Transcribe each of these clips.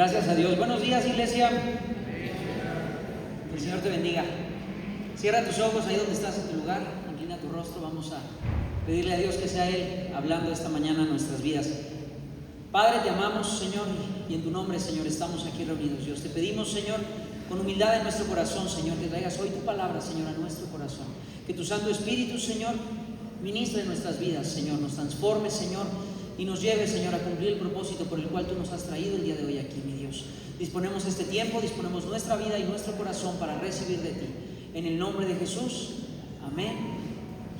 Gracias a Dios. Buenos días, iglesia. Que el Señor te bendiga. Cierra tus ojos ahí donde estás en tu lugar. Inclina tu rostro. Vamos a pedirle a Dios que sea Él hablando esta mañana en nuestras vidas. Padre, te amamos, Señor, y en tu nombre, Señor, estamos aquí reunidos. Dios, te pedimos, Señor, con humildad en nuestro corazón, Señor, que traigas hoy tu palabra, Señor, a nuestro corazón. Que tu Santo Espíritu, Señor, ministre en nuestras vidas, Señor, nos transforme, Señor, y nos lleve, Señor, a cumplir el propósito por el cual tú nos has traído el día de hoy aquí, mi Dios. Disponemos este tiempo, disponemos nuestra vida y nuestro corazón para recibir de ti. En el nombre de Jesús, amén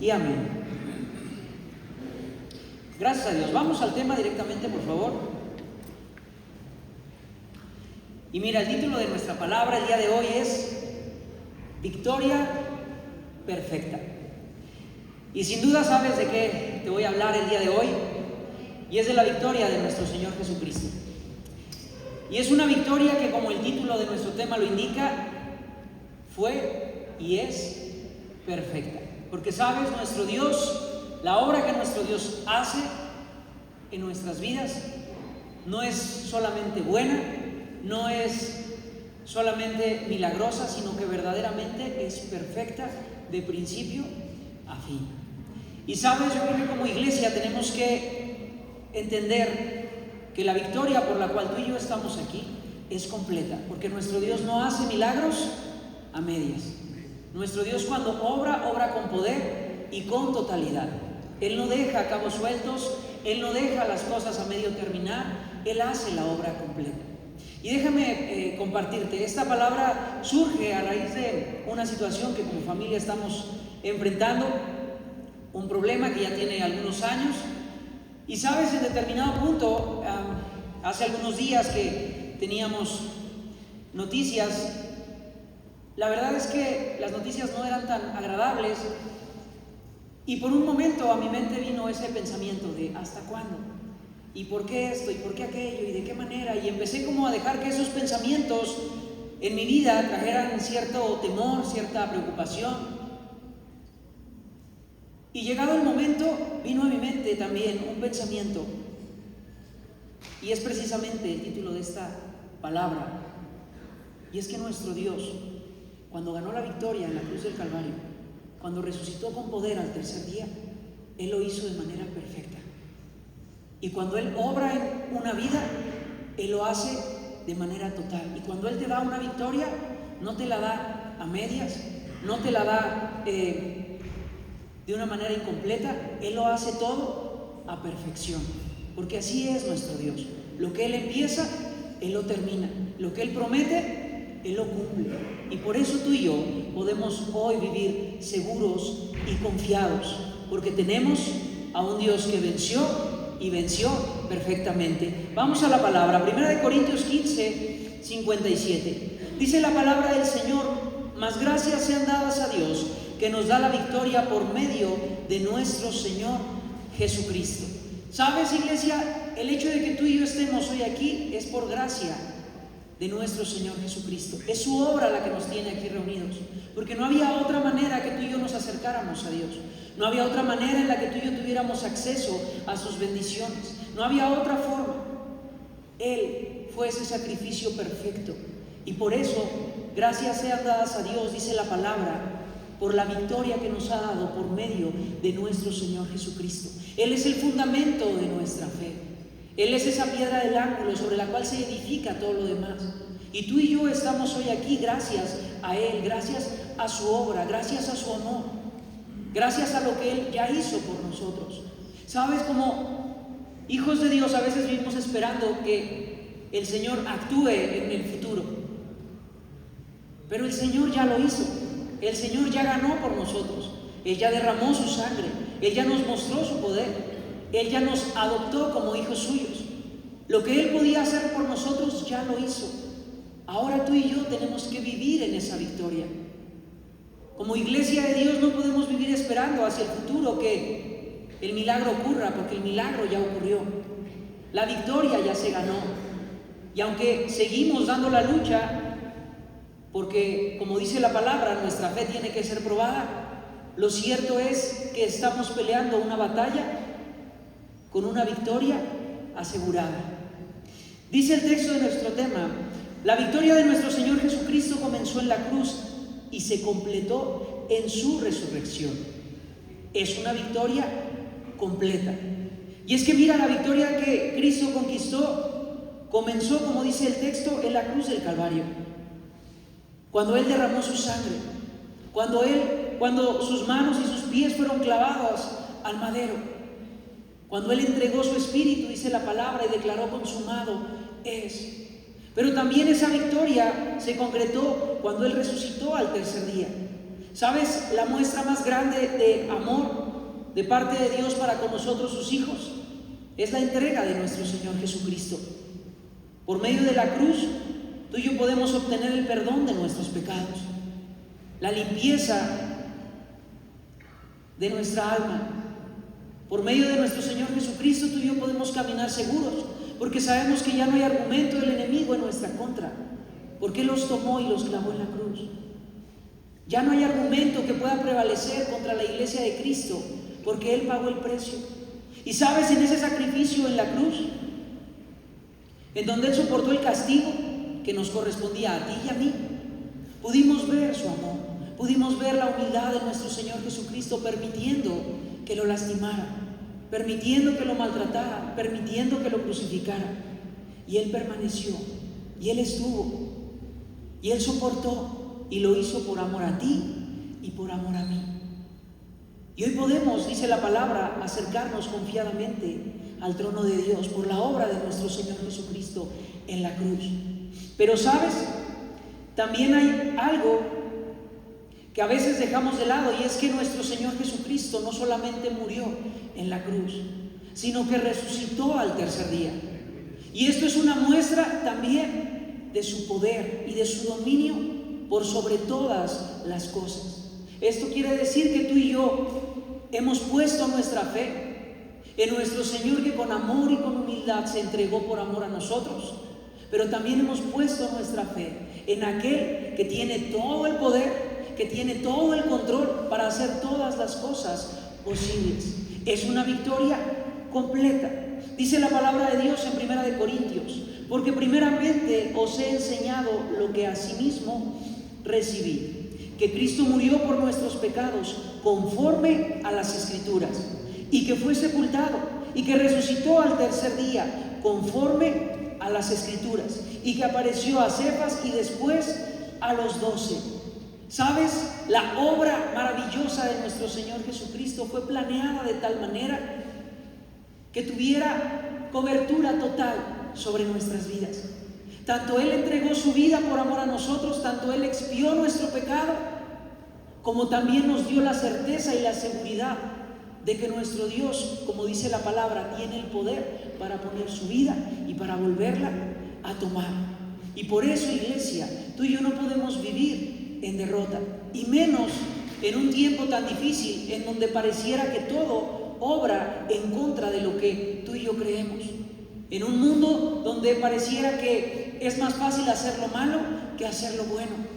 y amén. Gracias a Dios. Vamos al tema directamente, por favor. Y mira, el título de nuestra palabra el día de hoy es Victoria Perfecta. Y sin duda sabes de qué te voy a hablar el día de hoy. Y es de la victoria de nuestro Señor Jesucristo. Y es una victoria que, como el título de nuestro tema lo indica, fue y es perfecta. Porque sabes, nuestro Dios, la obra que nuestro Dios hace en nuestras vidas no es solamente buena, no es solamente milagrosa, sino que verdaderamente es perfecta de principio a fin. Y sabes, yo creo que como iglesia tenemos que entender que la victoria por la cual tú y yo estamos aquí es completa, porque nuestro Dios no hace milagros a medias. Nuestro Dios, cuando obra, obra con poder y con totalidad. Él no deja cabos sueltos, Él no deja las cosas a medio terminar, Él hace la obra completa. Y déjame compartirte, esta palabra surge a raíz de una situación que como familia estamos enfrentando, un problema que ya tiene algunos años. Y sabes, en determinado punto, hace algunos días que teníamos noticias, la verdad es que las noticias no eran tan agradables. Y por un momento a mi mente vino ese pensamiento de ¿hasta cuándo? ¿Y por qué esto? ¿Y por qué aquello? ¿Y de qué manera? Y empecé como a dejar que esos pensamientos en mi vida trajeran cierto temor, cierta preocupación. Y llegado el momento, vino a mi mente también un pensamiento. Y es precisamente el título de esta palabra. Y es que nuestro Dios, cuando ganó la victoria en la cruz del Calvario, cuando resucitó con poder al tercer día, Él lo hizo de manera perfecta. Y cuando Él obra en una vida, Él lo hace de manera total. Y cuando Él te da una victoria, no te la da a medias, no te la da de una manera incompleta. Él lo hace todo a perfección. Porque así es nuestro Dios. Lo que Él empieza, Él lo termina. Lo que Él promete, Él lo cumple. Y por eso tú y yo podemos hoy vivir seguros y confiados, porque tenemos a un Dios que venció y venció perfectamente. Vamos a la palabra, 1 Corintios 15, 57. Dice la palabra del Señor: mas gracias sean dadas a Dios, que nos da la victoria por medio de nuestro Señor Jesucristo. ¿Sabes, iglesia? El hecho de que tú y yo estemos hoy aquí es por gracia de nuestro Señor Jesucristo. Es su obra la que nos tiene aquí reunidos, porque no había otra manera que tú y yo nos acercáramos a Dios. No había otra manera en la que tú y yo tuviéramos acceso a sus bendiciones. No había otra forma. Él fue ese sacrificio perfecto. Y por eso, gracias sean dadas a Dios, dice la palabra, por la victoria que nos ha dado por medio de nuestro Señor Jesucristo. Él es el fundamento de nuestra fe. Él es esa piedra del ángulo sobre la cual se edifica todo lo demás. Y tú y yo estamos hoy aquí gracias a Él, gracias a su obra, gracias a su honor, gracias a lo que Él ya hizo por nosotros. Sabes, como hijos de Dios a veces vivimos esperando que el Señor actúe en el futuro. Pero el Señor ya lo hizo. El Señor ya ganó por nosotros. Él ya derramó su sangre. Él ya nos mostró su poder. Él ya nos adoptó como hijos suyos. Lo que Él podía hacer por nosotros ya lo hizo. Ahora tú y yo tenemos que vivir en esa victoria. Como iglesia de Dios no podemos vivir esperando hacia el futuro que el milagro ocurra, porque el milagro ya ocurrió. La victoria ya se ganó. Y aunque seguimos dando la lucha, porque como dice la palabra, nuestra fe tiene que ser probada, lo cierto es que estamos peleando una batalla con una victoria asegurada. Dice el texto de nuestro tema: la victoria de nuestro Señor Jesucristo comenzó en la cruz y se completó en su resurrección. Es una victoria completa. Y es que mira, la victoria que Cristo conquistó comenzó, como dice el texto, en la cruz del Calvario. Cuando Él derramó su sangre, cuando sus manos y sus pies fueron clavados al madero, cuando Él entregó su espíritu, dice la palabra, y declaró: consumado es. Pero también esa victoria se concretó cuando Él resucitó al tercer día. ¿Sabes? La muestra más grande de amor de parte de Dios para con nosotros, sus hijos, es la entrega de nuestro Señor Jesucristo. Por medio de la cruz, tú y yo podemos obtener el perdón de nuestros pecados, la limpieza de nuestra alma. Por medio de nuestro Señor Jesucristo, tú y yo podemos caminar seguros, porque sabemos que ya no hay argumento del enemigo en nuestra contra, porque Él los tomó y los clavó en la cruz. Ya no hay argumento que pueda prevalecer contra la iglesia de Cristo, porque Él pagó el precio. Y sabes, en ese sacrificio en la cruz, en donde Él soportó el castigo que nos correspondía a ti y a mí, pudimos ver su amor, pudimos ver la humildad de nuestro Señor Jesucristo, permitiendo que lo lastimara, permitiendo que lo maltratara, permitiendo que lo crucificara. Y Él permaneció, y Él estuvo, y Él soportó, y lo hizo por amor a ti y por amor a mí. Y hoy podemos, dice la palabra, acercarnos confiadamente al trono de Dios por la obra de nuestro Señor Jesucristo en la cruz. Pero ¿sabes? También hay algo que a veces dejamos de lado, y es que nuestro Señor Jesucristo no solamente murió en la cruz, sino que resucitó al tercer día. Y esto es una muestra también de su poder y de su dominio por sobre todas las cosas. Esto quiere decir que tú y yo hemos puesto nuestra fe en nuestro Señor, que con amor y con humildad se entregó por amor a nosotros, pero también hemos puesto nuestra fe en aquel que tiene todo el poder, que tiene todo el control para hacer todas las cosas posibles. Es una victoria completa. Dice la palabra de Dios en 1 Corintios: porque primeramente os he enseñado lo que asimismo recibí, que Cristo murió por nuestros pecados conforme a las Escrituras, y que fue sepultado, y que resucitó al tercer día conforme a las Escrituras, y que apareció a Cefas y después a los 12. ¿Sabes? La obra maravillosa de nuestro Señor Jesucristo fue planeada de tal manera que tuviera cobertura total sobre nuestras vidas. Tanto Él entregó su vida por amor a nosotros, tanto Él expió nuestro pecado, como también nos dio la certeza y la seguridad de que nuestro Dios, como dice la palabra, tiene el poder para poner su vida y para volverla a tomar. Y por eso, iglesia, tú y yo no podemos vivir en derrota, y menos en un tiempo tan difícil en donde pareciera que todo obra en contra de lo que tú y yo creemos. En un mundo donde pareciera que es más fácil hacer lo malo que hacer lo bueno.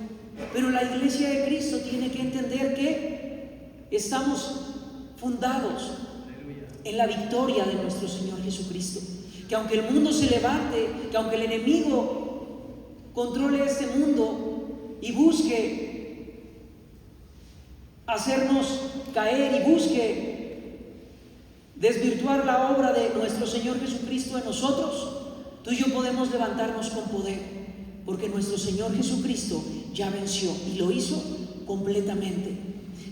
Pero la iglesia de Cristo tiene que entender que estamos fundados en la victoria de nuestro Señor Jesucristo. Que aunque el mundo se levante, que aunque el enemigo controle este mundo y busque hacernos caer y busque desvirtuar la obra de nuestro Señor Jesucristo en nosotros, tú y yo podemos levantarnos con poder, porque nuestro Señor Jesucristo ya venció y lo hizo completamente.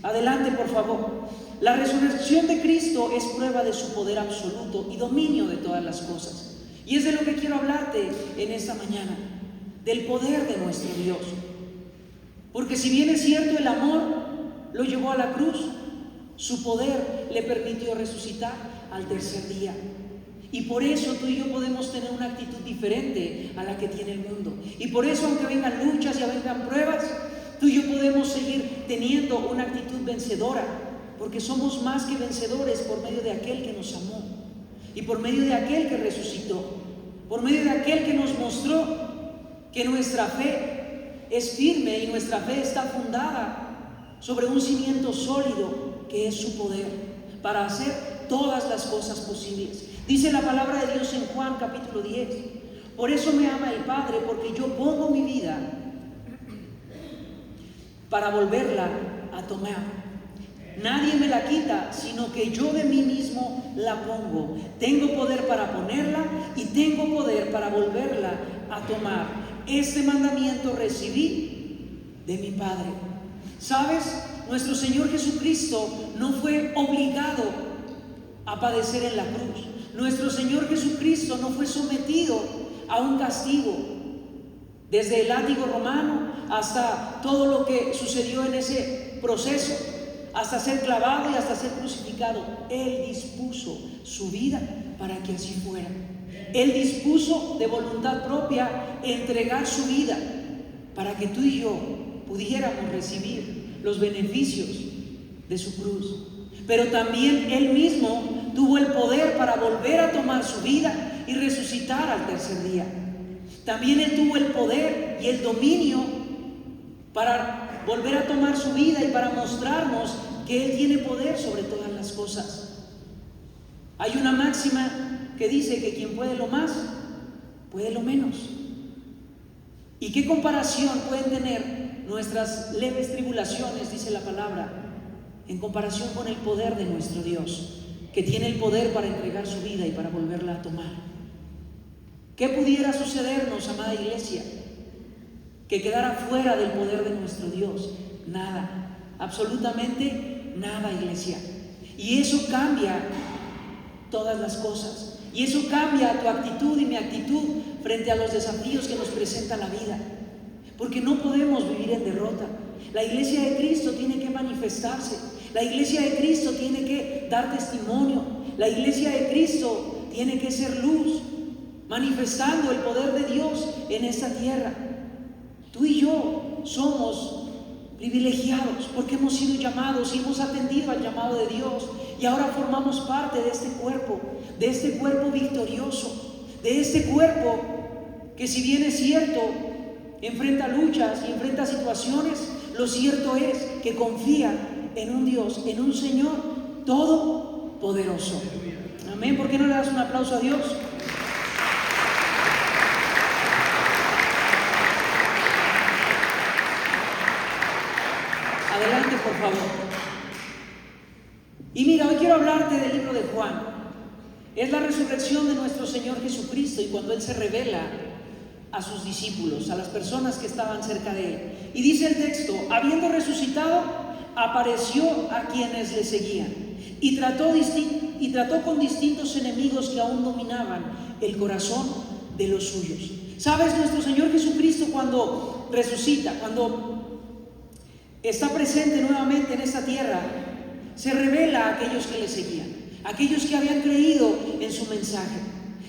Adelante, por favor. La resurrección de Cristo es prueba de su poder absoluto y dominio de todas las cosas. Y es de lo que quiero hablarte en esta mañana, del poder de nuestro Dios. Porque si bien es cierto, el amor lo llevó a la cruz, su poder le permitió resucitar al tercer día. Y por eso tú y yo podemos tener una actitud diferente a la que tiene el mundo. Y por eso, aunque vengan luchas y vengan pruebas, tú y yo podemos seguir teniendo una actitud vencedora, porque somos más que vencedores por medio de aquel que nos amó y por medio de aquel que resucitó, por medio de aquel que nos mostró que nuestra fe es firme y nuestra fe está fundada sobre un cimiento sólido que es su poder para hacer todas las cosas posibles. Dice la palabra de Dios en Juan capítulo 10: Por eso me ama el Padre, porque yo pongo mi vida para volverla a tomar. Nadie me la quita, sino que yo de mí mismo la pongo. Tengo poder para ponerla y tengo poder para volverla a tomar. Este mandamiento recibí de mi Padre. ¿Sabes? Nuestro Señor Jesucristo no fue obligado a padecer en la cruz. Nuestro Señor Jesucristo no fue sometido a un castigo, desde el látigo romano hasta todo lo que sucedió en ese proceso, hasta ser clavado y hasta ser crucificado. Él dispuso su vida para que así fuera. Él dispuso de voluntad propia entregar su vida para que tú y yo pudiéramos recibir los beneficios de su cruz. Pero también Él mismo tuvo el poder para volver a tomar su vida y resucitar al tercer día. También Él tuvo el poder y el dominio para volver a tomar su vida y para mostrarnos que Él tiene poder sobre todas las cosas. Hay una máxima que dice que quien puede lo más, puede lo menos. ¿Y qué comparación pueden tener nuestras leves tribulaciones, dice la palabra, en comparación con el poder de nuestro Dios, que tiene el poder para entregar su vida y para volverla a tomar? ¿Qué pudiera sucedernos, amada iglesia, que quedara fuera del poder de nuestro Dios? Nada, absolutamente nada, iglesia. Y eso cambia todas las cosas. Y eso cambia tu actitud y mi actitud frente a los desafíos que nos presenta la vida. Porque no podemos vivir en derrota. La iglesia de Cristo tiene que manifestarse. La iglesia de Cristo tiene que dar testimonio. La iglesia de Cristo tiene que ser luz, manifestando el poder de Dios en esta tierra. Tú y yo somos privilegiados porque hemos sido llamados y hemos atendido al llamado de Dios, y ahora formamos parte de este cuerpo victorioso, de este cuerpo que, si bien es cierto, enfrenta luchas y enfrenta situaciones, lo cierto es que confía en un Dios, en un Señor todopoderoso. Amén. ¿Por qué no le das un aplauso a Dios? Adelante, por favor. Y mira, hoy quiero hablarte del libro de Juan. Es la resurrección de nuestro Señor Jesucristo, y cuando Él se revela a sus discípulos, a las personas que estaban cerca de Él. Y dice el texto: habiendo resucitado, apareció a quienes le seguían, y trató con distintos enemigos que aún dominaban el corazón de los suyos. ¿Sabes? Nuestro Señor Jesucristo, cuando resucita, cuando está presente nuevamente en esta tierra, se revela a aquellos que le seguían, aquellos que habían creído en su mensaje,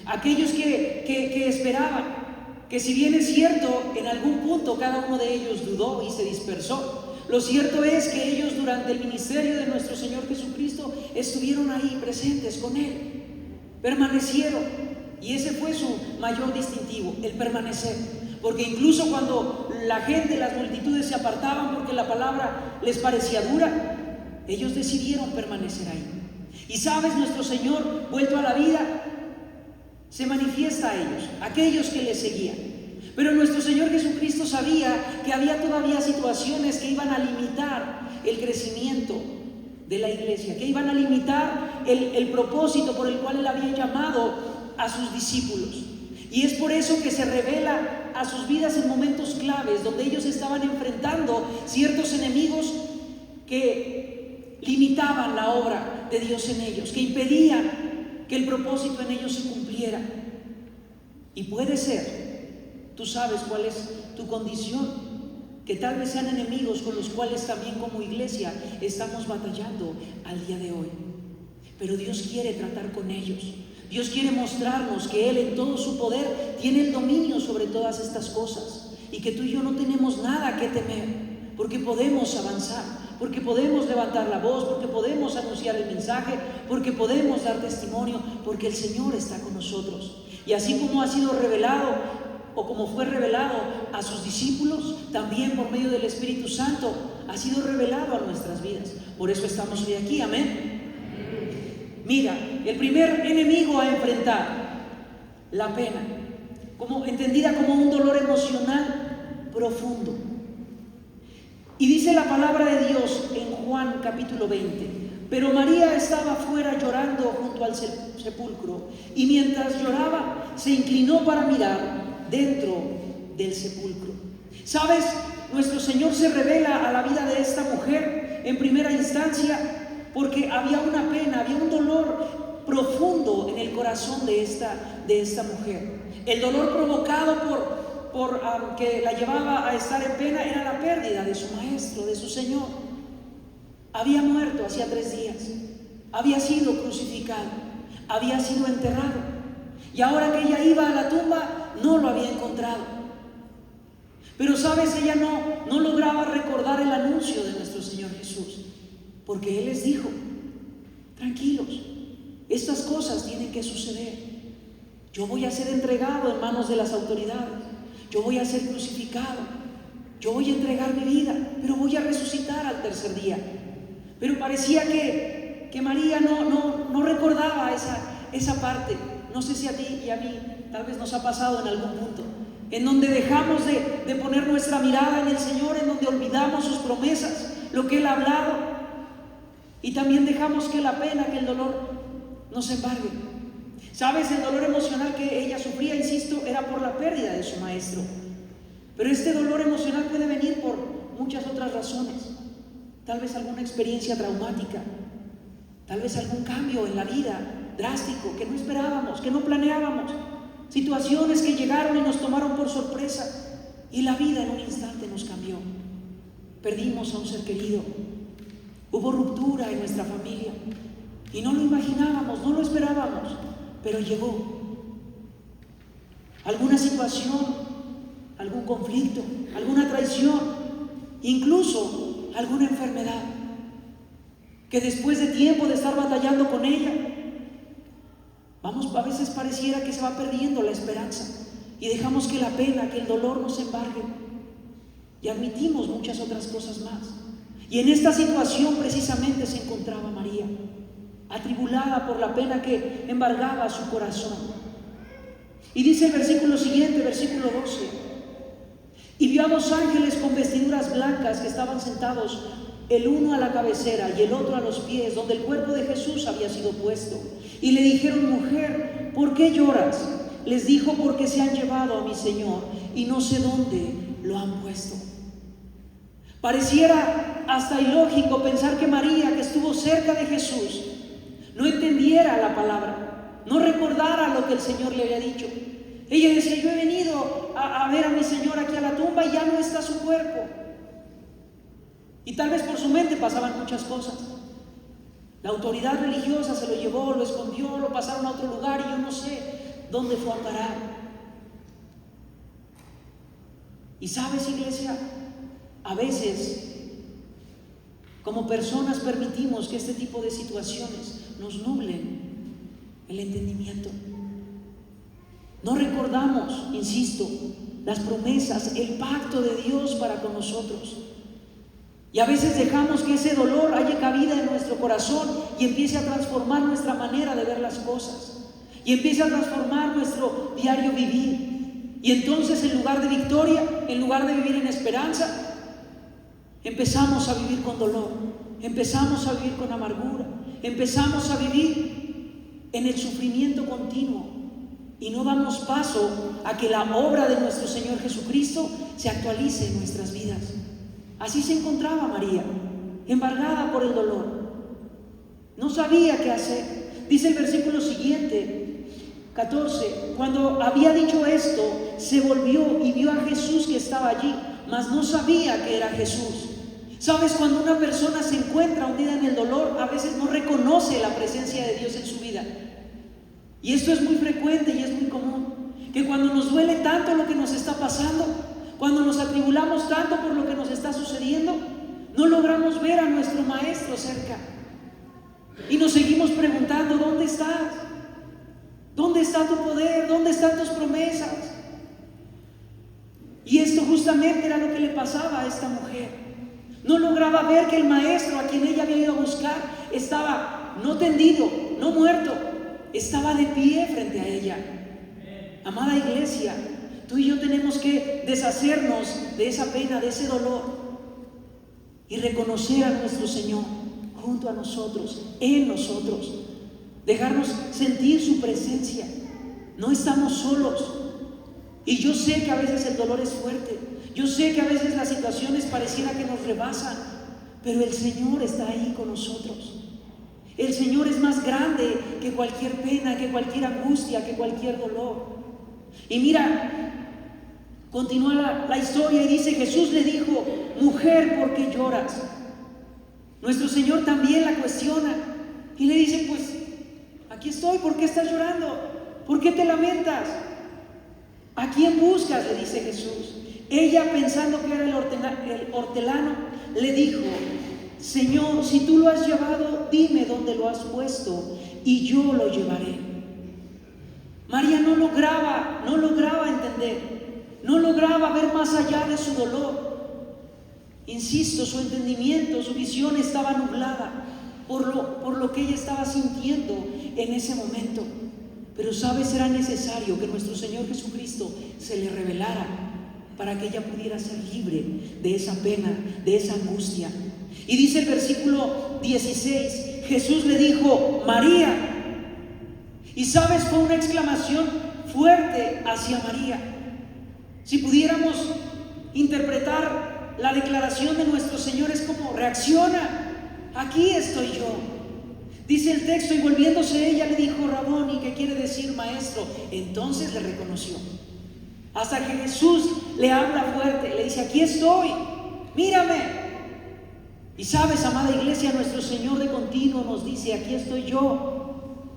aquellos que esperaban, que si bien es cierto, en algún punto cada uno de ellos dudó y se dispersó, lo cierto es que ellos, durante el ministerio de nuestro Señor Jesucristo, estuvieron ahí presentes con Él, permanecieron, y ese fue su mayor distintivo, el permanecer. Porque incluso cuando la gente, las multitudes se apartaban porque la palabra les parecía dura, ellos decidieron permanecer ahí. Y sabes, nuestro Señor, vuelto a la vida, se manifiesta a ellos, aquellos que le seguían. Pero nuestro Señor Jesucristo sabía que había todavía situaciones que iban a limitar el crecimiento de la iglesia, que iban a limitar el propósito por el cual Él había llamado a sus discípulos. Y es por eso que se revela a sus vidas en momentos claves, donde ellos estaban enfrentando ciertos enemigos que limitaban la obra de Dios en ellos, que impedían que el propósito en ellos se cumpliera. Y puede ser, tú sabes cuál es tu condición, que tal vez sean enemigos con los cuales también como iglesia estamos batallando al día de hoy. Pero Dios quiere tratar con ellos. Dios quiere mostrarnos que Él, en todo su poder, tiene el dominio sobre todas estas cosas, y que tú y yo no tenemos nada que temer, porque podemos avanzar, porque podemos levantar la voz, porque podemos anunciar el mensaje, porque podemos dar testimonio, porque el Señor está con nosotros. Y así como ha sido revelado, o como fue revelado a sus discípulos, también por medio del Espíritu Santo ha sido revelado a nuestras vidas. Por eso estamos hoy aquí, amén. Mira, el primer enemigo a enfrentar, la pena. entendida como un dolor emocional profundo. Y dice la palabra de Dios en Juan capítulo 20: pero María estaba fuera llorando junto al sepulcro, y mientras lloraba se inclinó para mirar dentro del sepulcro. ¿Sabes? Nuestro Señor se revela a la vida de esta mujer en primera instancia porque había una pena, había un dolor profundo en el corazón de esta mujer. El dolor provocado por que la llevaba a estar en pena era la pérdida de su maestro, de su Señor. Había muerto hacía 3 días, había sido crucificado, había sido enterrado, y ahora que ella iba a la tumba no lo había encontrado. Pero sabes, ella no lograba recordar el anuncio de nuestro Señor Jesús, porque Él les dijo: tranquilos, estas cosas tienen que suceder. Yo voy a ser entregado en manos de las autoridades, yo voy a ser crucificado, yo voy a entregar mi vida, pero voy a resucitar al 3er día. Pero parecía que María no recordaba esa parte. No sé si a ti y a mí tal vez nos ha pasado en algún punto, en donde dejamos de poner nuestra mirada en el Señor, en donde olvidamos sus promesas, lo que Él ha hablado, y también dejamos que la pena, que el dolor nos embargue. ¿Sabes? El dolor emocional que ella sufría, insisto, era por la pérdida de su maestro. Pero este dolor emocional puede venir por muchas otras razones. Tal vez alguna experiencia traumática, tal vez algún cambio en la vida drástico que no esperábamos, que no planeábamos, situaciones que llegaron y nos tomaron por sorpresa, y la vida en un instante nos cambió. Perdimos a un ser querido, hubo ruptura en nuestra familia y no lo imaginábamos, no lo esperábamos, pero llegó. Alguna situación, algún conflicto, alguna traición, incluso alguna enfermedad, que después de tiempo de estar batallando con ella, a veces pareciera que se va perdiendo la esperanza y dejamos que la pena, que el dolor nos embargue y admitimos muchas otras cosas más. Y en esta situación precisamente se encontraba María, atribulada por la pena que embargaba su corazón. Y dice el versículo siguiente, versículo 12: y vio a 2 ángeles con vestiduras blancas que estaban sentados, el uno a la cabecera y el otro a los pies, donde el cuerpo de Jesús había sido puesto. Y le dijeron: mujer, ¿por qué lloras? Les dijo: porque se han llevado a mi Señor y no sé dónde lo han puesto. Pareciera hasta ilógico pensar que María, que estuvo cerca de Jesús, no entendiera la palabra, no recordara lo que el Señor le había dicho. Ella decía: yo he venido a ver a mi Señor aquí a la tumba y ya no está su cuerpo. Y tal vez por su mente pasaban muchas cosas. La autoridad religiosa se lo llevó, lo escondió, lo pasaron a otro lugar y yo no sé dónde fue a parar. Y sabes, iglesia, a veces como personas permitimos que este tipo de situaciones nos nublen el entendimiento. No recordamos, insisto, las promesas, el pacto de Dios para con nosotros. Y a veces dejamos que ese dolor haya cabida en nuestro corazón y empiece a transformar nuestra manera de ver las cosas. Y empiece a transformar nuestro diario vivir. Y entonces, en lugar de victoria, en lugar de vivir en esperanza, empezamos a vivir con dolor, empezamos a vivir con amargura, empezamos a vivir en el sufrimiento continuo. Y no damos paso a que la obra de nuestro Señor Jesucristo se actualice en nuestras vidas. Así se encontraba María, embargada por el dolor. No sabía qué hacer. Dice el versículo siguiente, 14: cuando había dicho esto, se volvió y vio a Jesús que estaba allí, mas no sabía que era Jesús. ¿Sabes? Cuando una persona se encuentra hundida en el dolor, a veces no reconoce la presencia de Dios en su vida. Y esto es muy frecuente y es muy común, que cuando nos duele tanto lo que nos está pasando, cuando nos atribulamos tanto por lo que nos está sucediendo, no logramos ver a nuestro Maestro cerca. Y nos seguimos preguntando: ¿dónde estás? ¿Dónde está tu poder? ¿Dónde están tus promesas? Y esto justamente era lo que le pasaba a esta mujer. No lograba ver que el Maestro a quien ella había ido a buscar estaba no tendido, no muerto, estaba de pie frente a ella. Amada iglesia, tú y yo tenemos que deshacernos de esa pena, de ese dolor, y reconocer a nuestro Señor junto a nosotros, en nosotros, dejarnos sentir su presencia. No estamos solos. Y yo sé que a veces el dolor es fuerte, yo sé que a veces las situaciones pareciera que nos rebasan, pero el Señor está ahí con nosotros. El Señor es más grande que cualquier pena, que cualquier angustia, que cualquier dolor. Y mira, continúa la historia y dice: Jesús le dijo: mujer, ¿por qué lloras? Nuestro Señor también la cuestiona y le dice: pues aquí estoy, ¿por qué estás llorando? ¿Por qué te lamentas? ¿A quién buscas?, le dice Jesús. Ella, pensando que era el hortelano, le dijo: Señor, si tú lo has llevado, dime dónde lo has puesto y yo lo llevaré. María no lograba entender, no lograba ver más allá de su dolor. Insisto, su entendimiento, su visión estaba nublada por lo que ella estaba sintiendo en ese momento. Pero sabes, era necesario que nuestro Señor Jesucristo se le revelara para que ella pudiera ser libre de esa pena, de esa angustia. Y dice el versículo 16, Jesús le dijo: María. Y sabes, fue una exclamación fuerte hacia María. Si pudiéramos interpretar la declaración de nuestro Señor, es como: reacciona, aquí estoy yo. Dice el texto: y volviéndose ella le dijo: Raboni, que quiere decir maestro. Entonces le reconoció. Hasta que Jesús le habla fuerte, le dice: aquí estoy, mírame. Y sabes, amada iglesia, nuestro Señor de continuo nos dice: aquí estoy yo.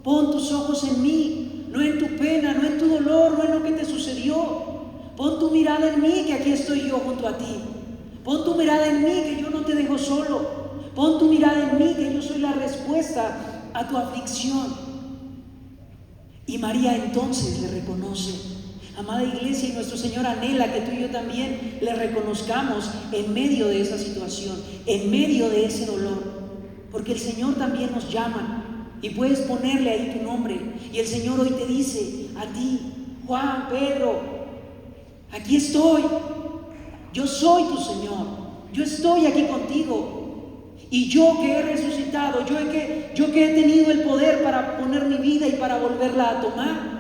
Pon tus ojos en mí, no en tu pena, no en tu dolor, no en lo que te sucedió. Pon tu mirada en mí, que aquí estoy yo junto a ti. Pon tu mirada en mí, que yo no te dejo solo. Pon tu mirada en mí, que yo soy la respuesta a tu aflicción. Y María entonces le reconoce. Amada iglesia, y nuestro Señor anhela que tú y yo también le reconozcamos en medio de esa situación, en medio de ese dolor. Porque el Señor también nos llama y puedes ponerle ahí tu nombre. Y el Señor hoy te dice a ti: Juan, Pedro, aquí estoy. Yo soy tu Señor. Yo estoy aquí contigo. Y yo que he resucitado, yo que he tenido el poder para poner mi vida y para volverla a tomar,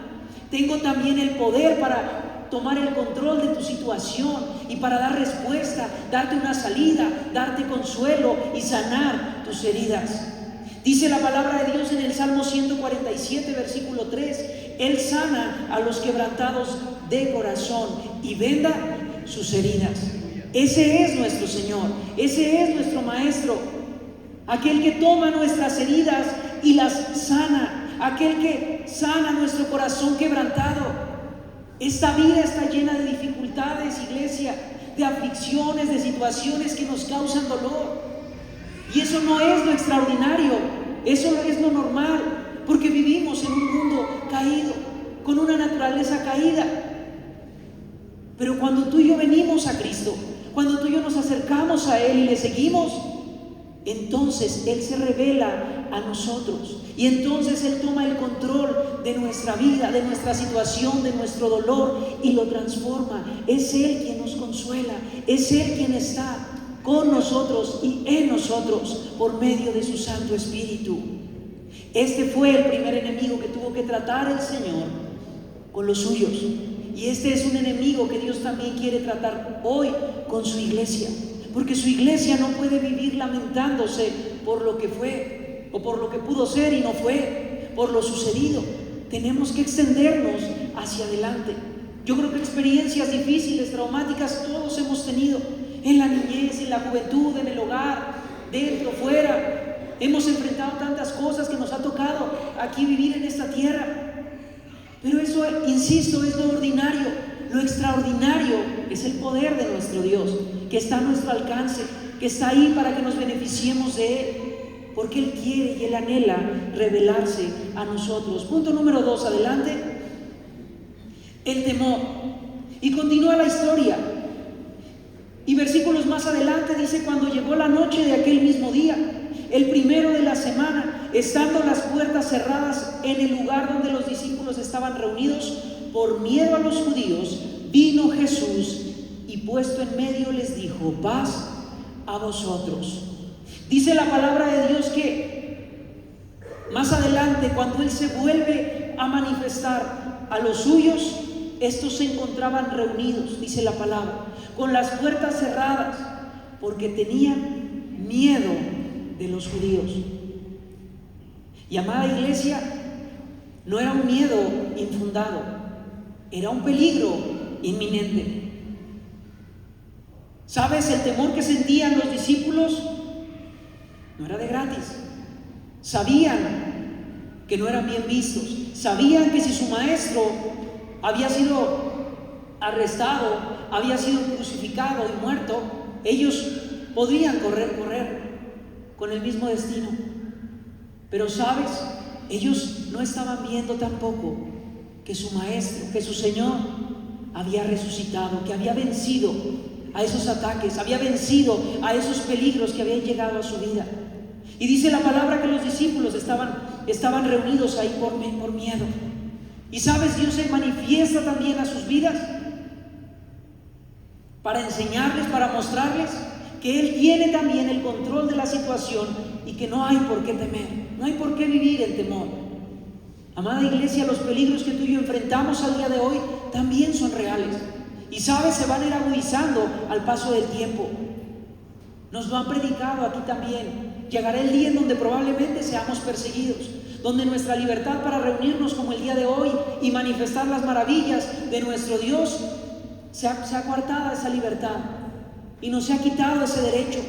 tengo también el poder para tomar el control de tu situación y para dar respuesta, darte una salida, darte consuelo y sanar tus heridas. Dice la palabra de Dios en el Salmo 147, versículo 3: Él sana a los quebrantados de corazón y venda sus heridas. Ese es nuestro Señor, ese es nuestro Maestro, aquel que toma nuestras heridas y las sana, aquel que sana nuestro corazón quebrantado. Esta vida está llena de dificultades, iglesia, de aflicciones, de situaciones que nos causan dolor. Y eso no es lo extraordinario, eso es lo normal, porque vivimos en un mundo caído, con una naturaleza caída. Pero cuando tú y yo venimos a Cristo, cuando tú y yo nos acercamos a Él y le seguimos, entonces Él se revela a nosotros y entonces Él toma el control de nuestra vida, de nuestra situación, de nuestro dolor y lo transforma. Es Él quien nos consuela, es Él quien está con nosotros y en nosotros por medio de su Santo Espíritu. Este fue el primer enemigo que tuvo que tratar el Señor con los suyos, y este es un enemigo que Dios también quiere tratar hoy con su iglesia. Porque su iglesia no puede vivir lamentándose por lo que fue o por lo que pudo ser y no fue, por lo sucedido. Tenemos que extendernos hacia adelante. Yo creo que experiencias difíciles, traumáticas, todos hemos tenido en la niñez, en la juventud, en el hogar, dentro, fuera. Hemos enfrentado tantas cosas que nos ha tocado aquí vivir en esta tierra. Pero eso, insisto, es lo ordinario. Lo extraordinario es el poder de nuestro Dios, que está a nuestro alcance, que está ahí para que nos beneficiemos de Él, porque Él quiere y Él anhela revelarse a nosotros. Punto número 2, adelante. El temor. Y continúa la historia. Y versículos más adelante dice: cuando llegó la noche de aquel mismo día, el primero de la semana, estando las puertas cerradas en el lugar donde los discípulos estaban reunidos, por miedo a los judíos, vino Jesús y puesto en medio les dijo: paz a vosotros. Dice la palabra de Dios que más adelante, cuando Él se vuelve a manifestar a los suyos, estos se encontraban reunidos, dice la palabra, con las puertas cerradas, porque tenían miedo de los judíos. Y amada iglesia, no era un miedo infundado, era un peligro inminente. ¿Sabes? El temor que sentían los discípulos no era de gratis. Sabían que no eran bien vistos, sabían que si su maestro había sido arrestado, había sido crucificado y muerto, ellos podrían correr con el mismo destino. Pero sabes, ellos no estaban viendo tampoco que su maestro, que su Señor había resucitado, que había vencido a esos ataques, había vencido a esos peligros que habían llegado a su vida. Y dice la palabra que los discípulos estaban reunidos ahí por miedo. Y sabes, Dios se manifiesta también a sus vidas para enseñarles, para mostrarles que Él tiene también el control de la situación y que no hay por qué temer, no hay por qué vivir en temor. Amada iglesia, los peligros que tú y yo enfrentamos al día de hoy también son reales. Y sabes, se van a ir agudizando al paso del tiempo. Nos lo han predicado aquí también. Llegará el día en donde probablemente seamos perseguidos, donde nuestra libertad para reunirnos como el día de hoy y manifestar las maravillas de nuestro Dios se ha coartada esa libertad y nos se ha quitado ese derecho.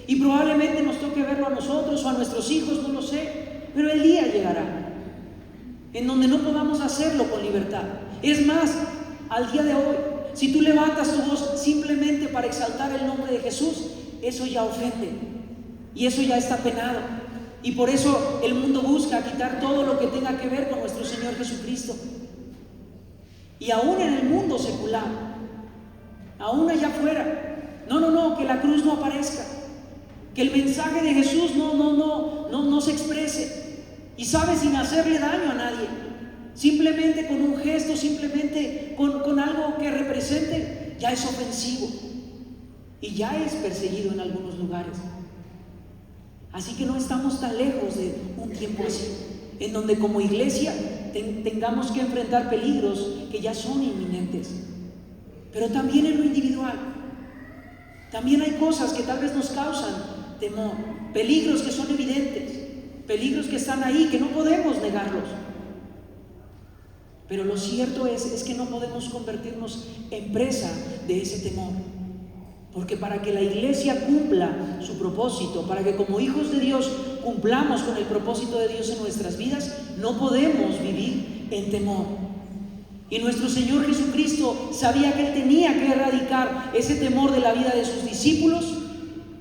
Y probablemente nos toque verlo a nosotros o a nuestros hijos, no lo sé, pero el día llegará en donde no podamos hacerlo con libertad. Es más, al día de hoy, si tú levantas tu voz simplemente para exaltar el nombre de Jesús, eso ya ofende y eso ya está penado. Y por eso el mundo busca quitar todo lo que tenga que ver con nuestro Señor Jesucristo. Y aún en el mundo secular, aún allá afuera, no, que la cruz no aparezca, que el mensaje de Jesús no se exprese. Y sabe, sin hacerle daño a nadie, simplemente con un gesto, simplemente con algo que represente, ya es ofensivo y ya es perseguido en algunos lugares. Así que no estamos tan lejos de un tiempo así, en donde como iglesia tengamos que enfrentar peligros que ya son inminentes. Pero también en lo individual, también hay cosas que tal vez nos causan temor, peligros que son evidentes, peligros que están ahí, que no podemos negarlos. Pero lo cierto es que no podemos convertirnos en presa de ese temor. Porque para que la iglesia cumpla su propósito, para que como hijos de Dios cumplamos con el propósito de Dios en nuestras vidas, no podemos vivir en temor. Y nuestro Señor Jesucristo sabía que Él tenía que erradicar ese temor de la vida de sus discípulos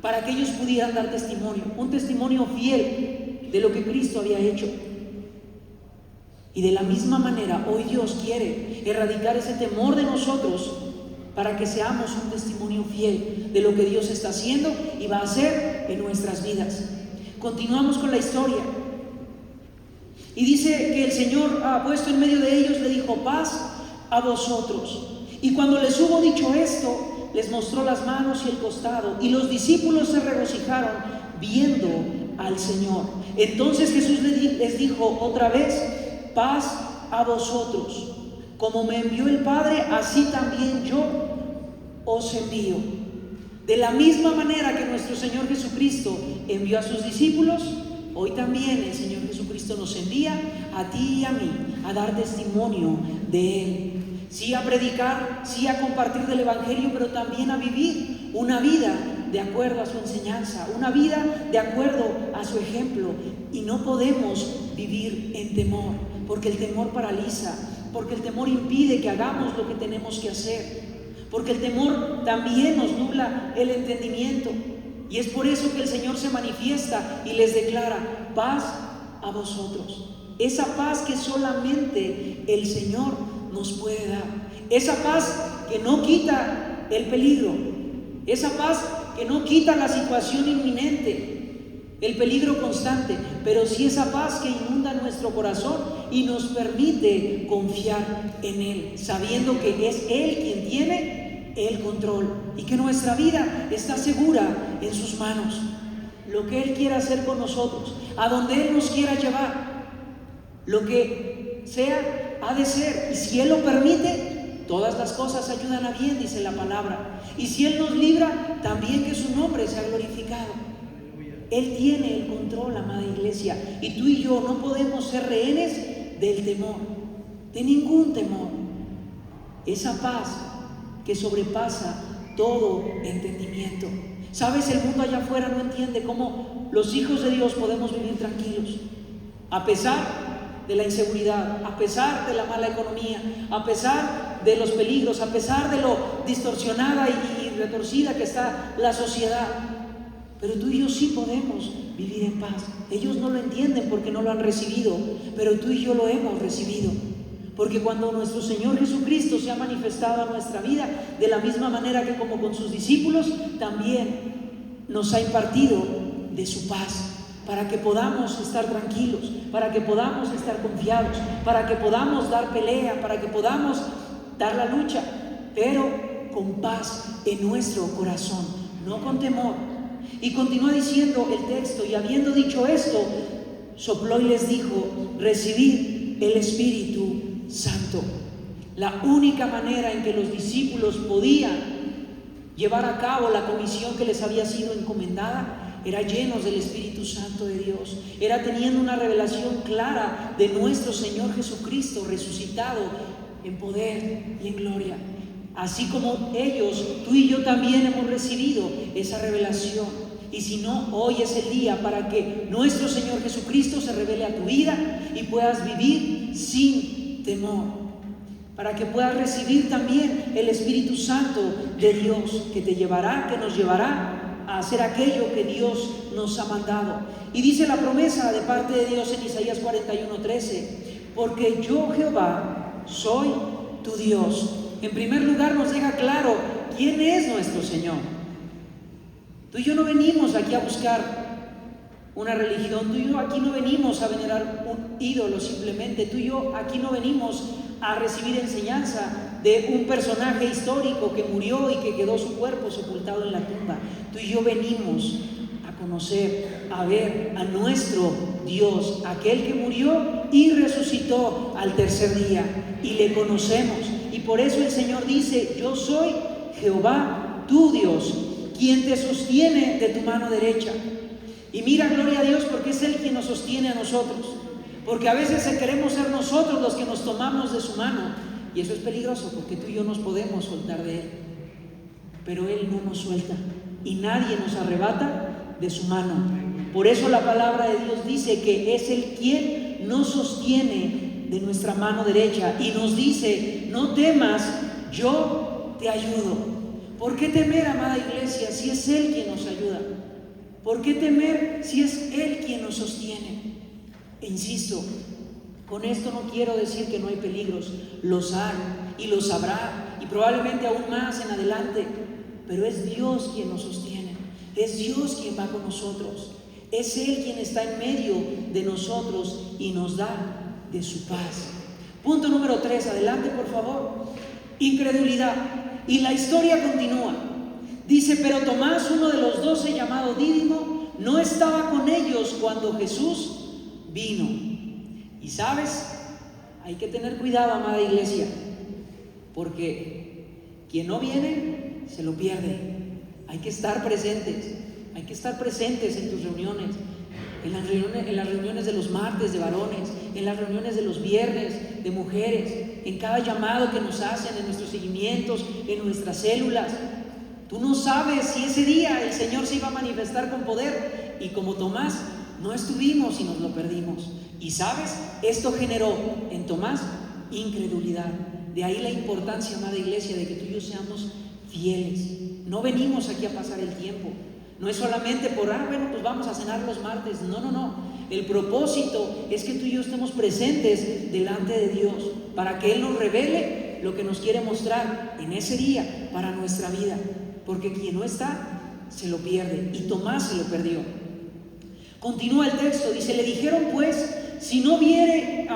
para que ellos pudieran dar testimonio, un testimonio fiel de lo que Cristo había hecho. Y de la misma manera, hoy Dios quiere erradicar ese temor de nosotros para que seamos un testimonio fiel de lo que Dios está haciendo y va a hacer en nuestras vidas. Continuamos con la historia. Y dice que el Señor, puesto en medio de ellos, le dijo: paz a vosotros. Y cuando les hubo dicho esto, les mostró las manos y el costado, y los discípulos se regocijaron viendo al Señor. Entonces Jesús les dijo otra vez: paz a vosotros. Como me envió el Padre, así también yo os envío. De la misma manera que nuestro Señor Jesucristo envió a sus discípulos, hoy también el Señor Jesucristo nos envía a ti y a mí a dar testimonio de Él. Sí, a predicar, sí, a compartir del Evangelio, pero también a vivir una vida de acuerdo a su enseñanza, una vida de acuerdo a su ejemplo. Y no podemos vivir en temor, porque el temor paraliza, porque el temor impide que hagamos lo que tenemos que hacer, porque el temor también nos nubla el entendimiento. Y es por eso que el Señor se manifiesta y les declara: paz a vosotros. Esa paz que solamente el Señor nos puede dar, esa paz que no quita el peligro, esa paz que no quita la situación inminente, el peligro constante, pero sí esa paz que inunda nuestro corazón y nos permite confiar en Él, sabiendo que es Él quien tiene el control y que nuestra vida está segura en sus manos. Lo que Él quiera hacer con nosotros, a donde Él nos quiera llevar, lo que sea, ha de ser. Y si Él lo permite, todas las cosas ayudan a bien, dice la palabra. Y si Él nos libra, también que su nombre sea glorificado. Él tiene el control, amada iglesia, y tú y yo no podemos ser rehenes del temor, de ningún temor. Esa paz que sobrepasa todo entendimiento. Sabes, el mundo allá afuera no entiende cómo los hijos de Dios podemos vivir tranquilos, a pesar de la inseguridad, a pesar de la mala economía, a pesar de los peligros, a pesar de lo distorsionada y retorcida que está la sociedad. Pero tú y yo sí podemos vivir en paz. Ellos no lo entienden porque no lo han recibido, pero tú y yo lo hemos recibido. Porque cuando nuestro Señor Jesucristo se ha manifestado a nuestra vida, de la misma manera que como con sus discípulos, también nos ha impartido de su paz, para que podamos estar tranquilos, para que podamos estar confiados, para que podamos dar pelea, para que podamos dar la lucha, pero con paz en nuestro corazón, no con temor. Y continúa diciendo el texto: y habiendo dicho esto, sopló y les dijo: recibid el Espíritu Santo. La única manera en que los discípulos podían llevar a cabo la comisión que les había sido encomendada era llenos del Espíritu Santo de Dios, era teniendo una revelación clara de nuestro Señor Jesucristo resucitado en poder y en gloria. Así como ellos, tú y yo también hemos recibido esa revelación. Y si no, hoy es el día para que nuestro Señor Jesucristo se revele a tu vida y puedas vivir sin temor, para que puedas recibir también el Espíritu Santo de Dios, que te llevará, que nos llevará a hacer aquello que Dios nos ha mandado. Y dice la promesa de parte de Dios en Isaías 41:13: porque yo, Jehová, soy tu Dios. En primer lugar nos deja claro quién es nuestro Señor. Tú y yo no venimos aquí a buscar una religión, tú y yo aquí no venimos a venerar un ídolo simplemente, tú y yo aquí no venimos a recibir enseñanza de un personaje histórico que murió y que quedó su cuerpo sepultado en la tumba. Tú y yo venimos a conocer, a ver a nuestro Dios, aquel que murió y resucitó al tercer día, y le conocemos. Y por eso el Señor dice: yo soy Jehová tu Dios, quien te sostiene de tu mano derecha. Y mira, gloria a Dios, porque es Él quien nos sostiene a nosotros. Porque a veces queremos ser nosotros los que nos tomamos de su mano, y eso es peligroso, porque tú y yo nos podemos soltar de Él, pero Él no nos suelta y nadie nos arrebata de su mano. Por eso la palabra de Dios dice que es Él quien nos sostiene de nuestra mano derecha y nos dice: no temas, yo te ayudo. ¿Por qué temer, amada iglesia, si es Él quien nos ayuda? ¿Por qué temer si es Él quien nos sostiene? E insisto, con esto no quiero decir que no hay peligros, los hay y los habrá, y probablemente aún más en adelante, pero es Dios quien nos sostiene, es Dios quien va con nosotros, es Él quien está en medio de nosotros y nos da de su paz. Punto número 3, adelante por favor. Incredulidad. Y la historia continúa. Dice: pero Tomás, uno de los 12, llamado Dídimo, no estaba con ellos cuando Jesús vino. Y sabes, hay que tener cuidado, amada iglesia, porque quien no viene se lo pierde. Hay que estar presentes, hay que estar presentes en tus reuniones, en las reuniones de los martes de varones, en las reuniones de los viernes de mujeres, en cada llamado que nos hacen, en nuestros seguimientos, en nuestras células. Tú no sabes si ese día el Señor se iba a manifestar con poder, y como Tomás no estuvimos y nos lo perdimos. Y sabes, esto generó en Tomás incredulidad. De ahí la importancia, amada iglesia, de que tú y yo seamos fieles. No venimos aquí a pasar el tiempo. No es solamente por, bueno, pues vamos a cenar los martes. No. El propósito es que tú y yo estemos presentes delante de Dios, para que Él nos revele lo que nos quiere mostrar en ese día para nuestra vida. Porque quien no está, se lo pierde. Y Tomás se lo perdió. Continúa el texto, dice: le dijeron pues: si no viere,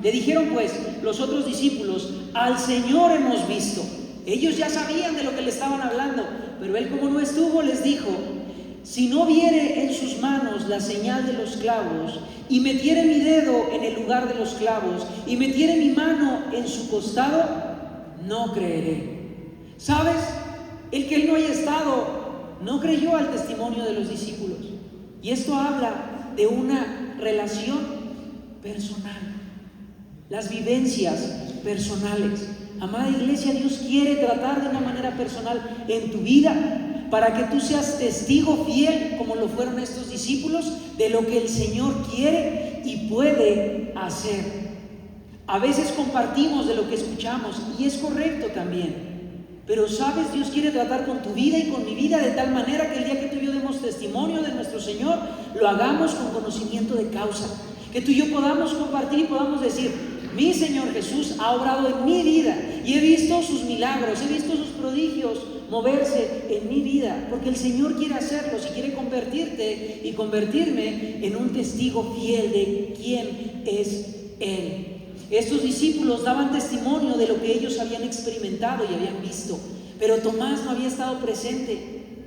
le dijeron pues los otros discípulos, al Señor hemos visto. Ellos ya sabían de lo que le estaban hablando, pero él, como no estuvo, les dijo, si no viere en sus manos la señal de los clavos, y metiere mi dedo en el lugar de los clavos, y metiere mi mano en su costado, no creeré. ¿Sabes? El que él no haya estado, no creyó al testimonio de los discípulos. Y esto habla de una relación personal, las vivencias personales. Amada iglesia, Dios quiere tratar de una manera personal en tu vida, para que tú seas testigo fiel, como lo fueron estos discípulos, de lo que el Señor quiere y puede hacer. A veces compartimos de lo que escuchamos, y es correcto también, pero sabes, Dios quiere tratar con tu vida y con mi vida de tal manera que el día que tú y yo demos testimonio de nuestro Señor, lo hagamos con conocimiento de causa, que tú y yo podamos compartir y podamos decir, mi Señor Jesús ha obrado en mi vida y he visto sus milagros, he visto sus prodigios moverse en mi vida, porque el Señor quiere hacerlos y quiere convertirte y convertirme en un testigo fiel de quién es Él. Estos discípulos daban testimonio de lo que ellos habían experimentado y habían visto, pero Tomás no había estado presente.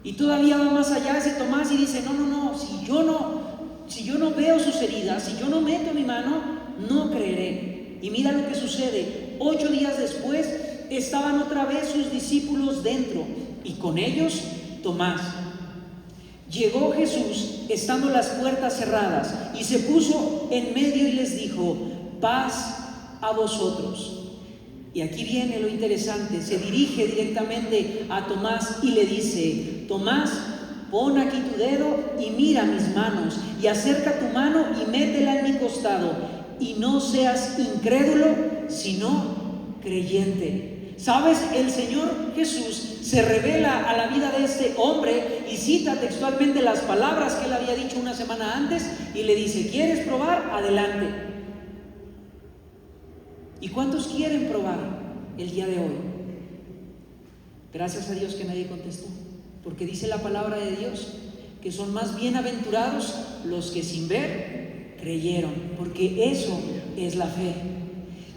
Y todavía va más allá ese Tomás y dice, no, si yo no veo sus heridas, si yo no meto mi mano, no creeré. Y mira lo que sucede. 8 días después estaban otra vez sus discípulos dentro, y con ellos Tomás. Llegó Jesús estando las puertas cerradas, y se puso en medio y les dijo, paz a vosotros. Y aquí viene lo interesante, se dirige directamente a Tomás y le dice, Tomás, pon aquí tu dedo y mira mis manos, y acerca tu mano y métela en mi costado, y no seas incrédulo, sino creyente. ¿Sabes? El Señor Jesús se revela a la vida de este hombre y cita textualmente las palabras que él había dicho una semana antes y le dice, ¿quieres probar? Adelante. ¿Y cuántos quieren probar el día de hoy? Gracias a Dios que nadie contestó, porque dice la palabra de Dios que son más bienaventurados los que sin ver creyeron, porque eso es la fe.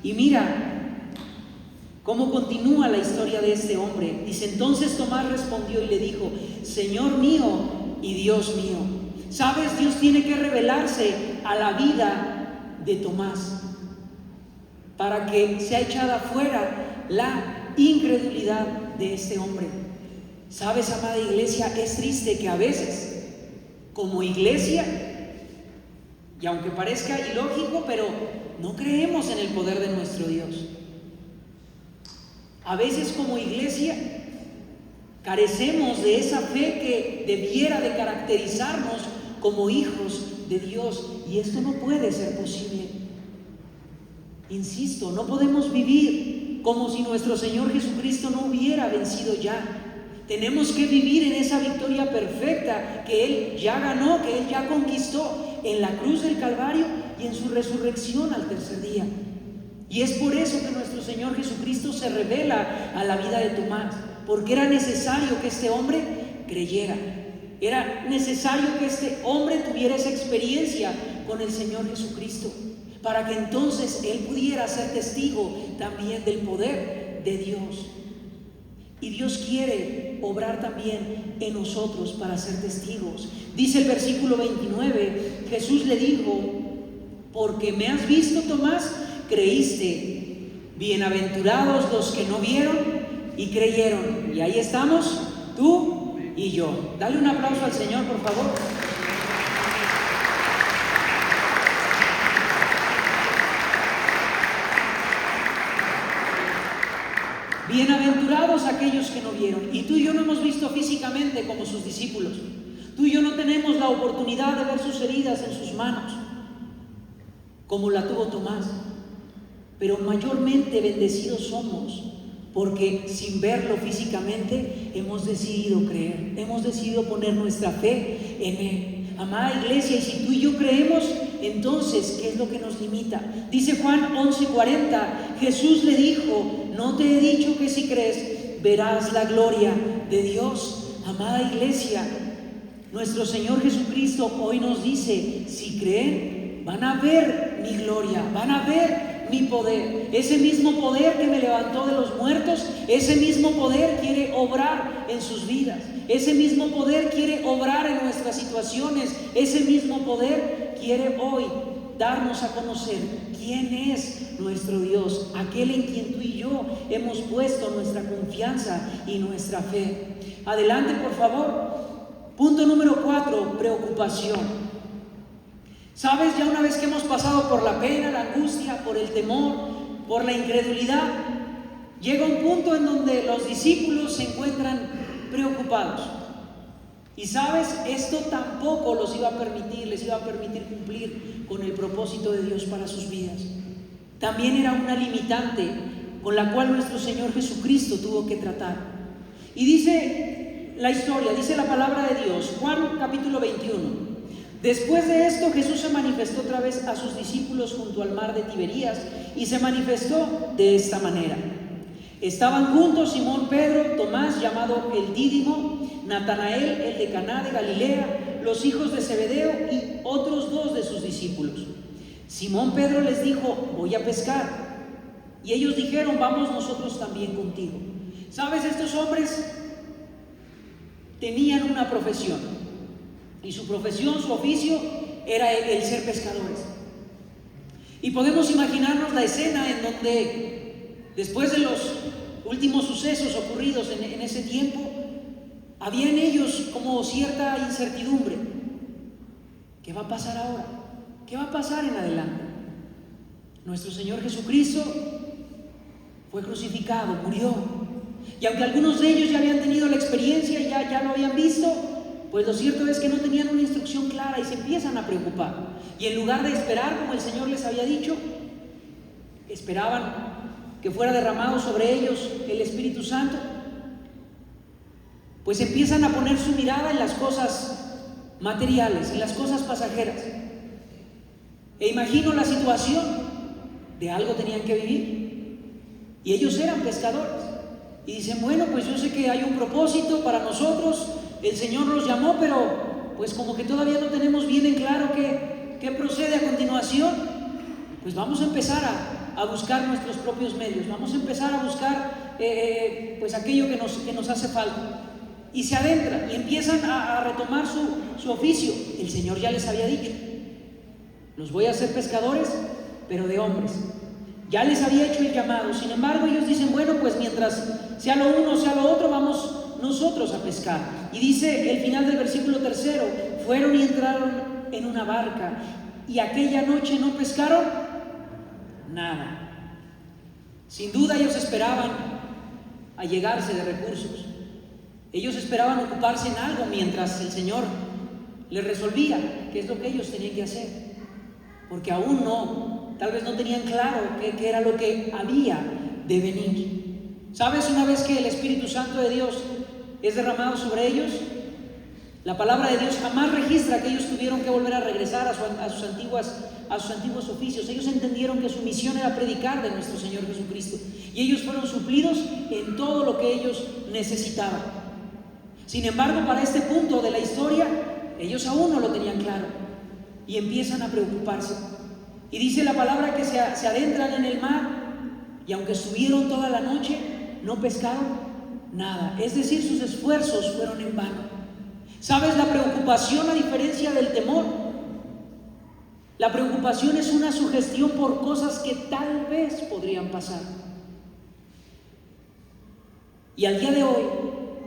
Y mira cómo continúa la historia de este hombre. Dice, entonces Tomás respondió y le dijo, Señor mío y Dios mío. ¿Sabes? Dios tiene que revelarse a la vida de Tomás para que sea echada fuera la incredulidad de este hombre. ¿Sabes, amada iglesia? Es triste que a veces, como iglesia, y aunque parezca ilógico, pero no creemos en el poder de nuestro Dios. A veces como iglesia carecemos de esa fe que debiera de caracterizarnos como hijos de Dios, y esto no puede ser posible. Insisto, no podemos vivir como si nuestro Señor Jesucristo no hubiera vencido ya. Tenemos que vivir en esa victoria perfecta que Él ya ganó, que Él ya conquistó en la cruz del Calvario y en su resurrección al tercer día. Y es por eso que nuestro Señor Jesucristo se revela a la vida de Tomás, porque era necesario que este hombre creyera. Era necesario que este hombre tuviera esa experiencia con el Señor Jesucristo, para que entonces él pudiera ser testigo también del poder de Dios. Y Dios quiere obrar también en nosotros para ser testigos. Dice el versículo 29, Jesús le dijo, porque me has visto, Tomás, creíste. Bienaventurados los que no vieron y creyeron. Y ahí estamos, tú y yo. Dale un aplauso al Señor, por favor. Bienaventurados aquellos que no vieron. Y tú y yo no hemos visto físicamente como sus discípulos. Tú y yo no tenemos la oportunidad de ver sus heridas en sus manos, como la tuvo Tomás. Pero mayormente bendecidos somos, porque sin verlo físicamente hemos decidido creer, hemos decidido poner nuestra fe en Él. Amada iglesia, y si tú y yo creemos, entonces, ¿qué es lo que nos limita? Dice Juan 11:40, Jesús le dijo, ¿no te he dicho que si crees, verás la gloria de Dios? Amada iglesia, nuestro Señor Jesucristo hoy nos dice, si creen, van a ver mi gloria, van a ver mi poder. Ese mismo poder que me levantó de los muertos, ese mismo poder quiere obrar en sus vidas. Ese mismo poder quiere obrar en nuestras situaciones. Ese mismo poder quiere hoy darnos a conocer quién es nuestro Dios, aquel en quien tú y yo hemos puesto nuestra confianza y nuestra fe. Adelante, por favor. Punto número 4, preocupación. ¿Sabes? Ya una vez que hemos pasado por la pena, la angustia, por el temor, por la incredulidad, llega un punto en donde los discípulos se encuentran preocupados. Y sabes, esto tampoco les iba a permitir cumplir con el propósito de Dios para sus vidas. También era una limitante con la cual nuestro Señor Jesucristo tuvo que tratar. Y dice la historia, dice la palabra de Dios, Juan capítulo 21. Después de esto, Jesús se manifestó otra vez a sus discípulos junto al mar de Tiberías y se manifestó de esta manera. Estaban juntos Simón Pedro, Tomás llamado el Dídimo, Natanael el de Caná de Galilea, los hijos de Zebedeo y otros 2 de sus discípulos. Simón Pedro les dijo: voy a pescar. Y ellos dijeron: vamos nosotros también contigo. ¿Sabes? Estos hombres tenían una profesión, y su profesión, su oficio era el ser pescadores. Y podemos imaginarnos la escena en donde, después de los últimos sucesos ocurridos en ese tiempo, había en ellos como cierta incertidumbre. ¿Qué va a pasar ahora? ¿Qué va a pasar en adelante? Nuestro Señor Jesucristo fue crucificado, murió. Y aunque algunos de ellos ya habían tenido la experiencia y ya lo habían visto, pues lo cierto es que no tenían una instrucción clara y se empiezan a preocupar. Y en lugar de esperar, como el Señor les había dicho, esperaban que fuera derramado sobre ellos el Espíritu Santo, pues empiezan a poner su mirada en las cosas materiales, en las cosas pasajeras. E imagino la situación, de algo tenían que vivir, y ellos eran pescadores. Y dicen: bueno, pues yo sé que hay un propósito para nosotros, el Señor nos llamó, pero pues como que todavía no tenemos bien en claro qué procede a continuación. Pues vamos a empezar a buscar nuestros propios medios, vamos a empezar a buscar pues aquello que nos hace falta. Y se adentran y empiezan a retomar su oficio. El Señor ya les había dicho: los voy a hacer pescadores, pero de hombres. Ya les había hecho el llamado. Sin embargo, ellos dicen: bueno, pues mientras sea lo uno, sea lo otro, vamos nosotros a pescar. Y dice el final del versículo 3: fueron y entraron en una barca, y aquella noche no pescaron nada. Sin duda ellos esperaban allegarse de recursos. Ellos esperaban ocuparse en algo mientras el Señor les resolvía qué es lo que ellos tenían que hacer, porque aún tal vez no tenían claro qué era lo que había de venir. ¿Sabes? Una vez que el Espíritu Santo de Dios es derramado sobre ellos, la palabra de Dios jamás registra que ellos tuvieron que volver a regresar a sus antiguos oficios. Ellos entendieron que su misión era predicar de nuestro Señor Jesucristo, y ellos fueron suplidos en todo lo que ellos necesitaban. Sin embargo, para este punto de la historia, ellos aún no lo tenían claro y empiezan a preocuparse. Y dice la palabra que se adentran en el mar, y aunque estuvieron toda la noche, no pescaron nada. Es decir, sus esfuerzos fueron en vano. ¿Sabes? La preocupación, a diferencia del temor, la preocupación es una sugestión por cosas que tal vez podrían pasar. Y al día de hoy,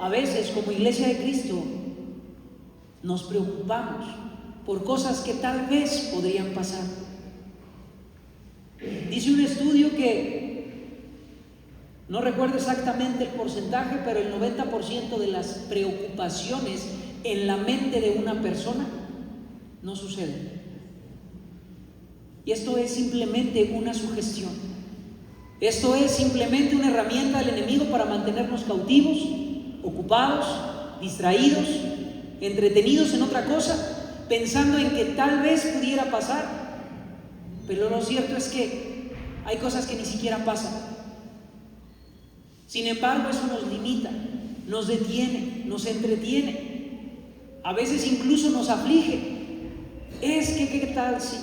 a veces, como Iglesia de Cristo, nos preocupamos por cosas que tal vez podrían pasar. Dice un estudio que, no recuerdo exactamente el porcentaje, pero el 90% de las preocupaciones en la mente de una persona no suceden. Y esto es simplemente una sugestión. Esto es simplemente una herramienta del enemigo para mantenernos cautivos, ocupados, distraídos, entretenidos en otra cosa, pensando en que tal vez pudiera pasar. Pero lo cierto es que hay cosas que ni siquiera pasan. Sin embargo, eso nos limita, nos detiene, nos entretiene, a veces incluso nos aflige. Es que, ¿qué tal si?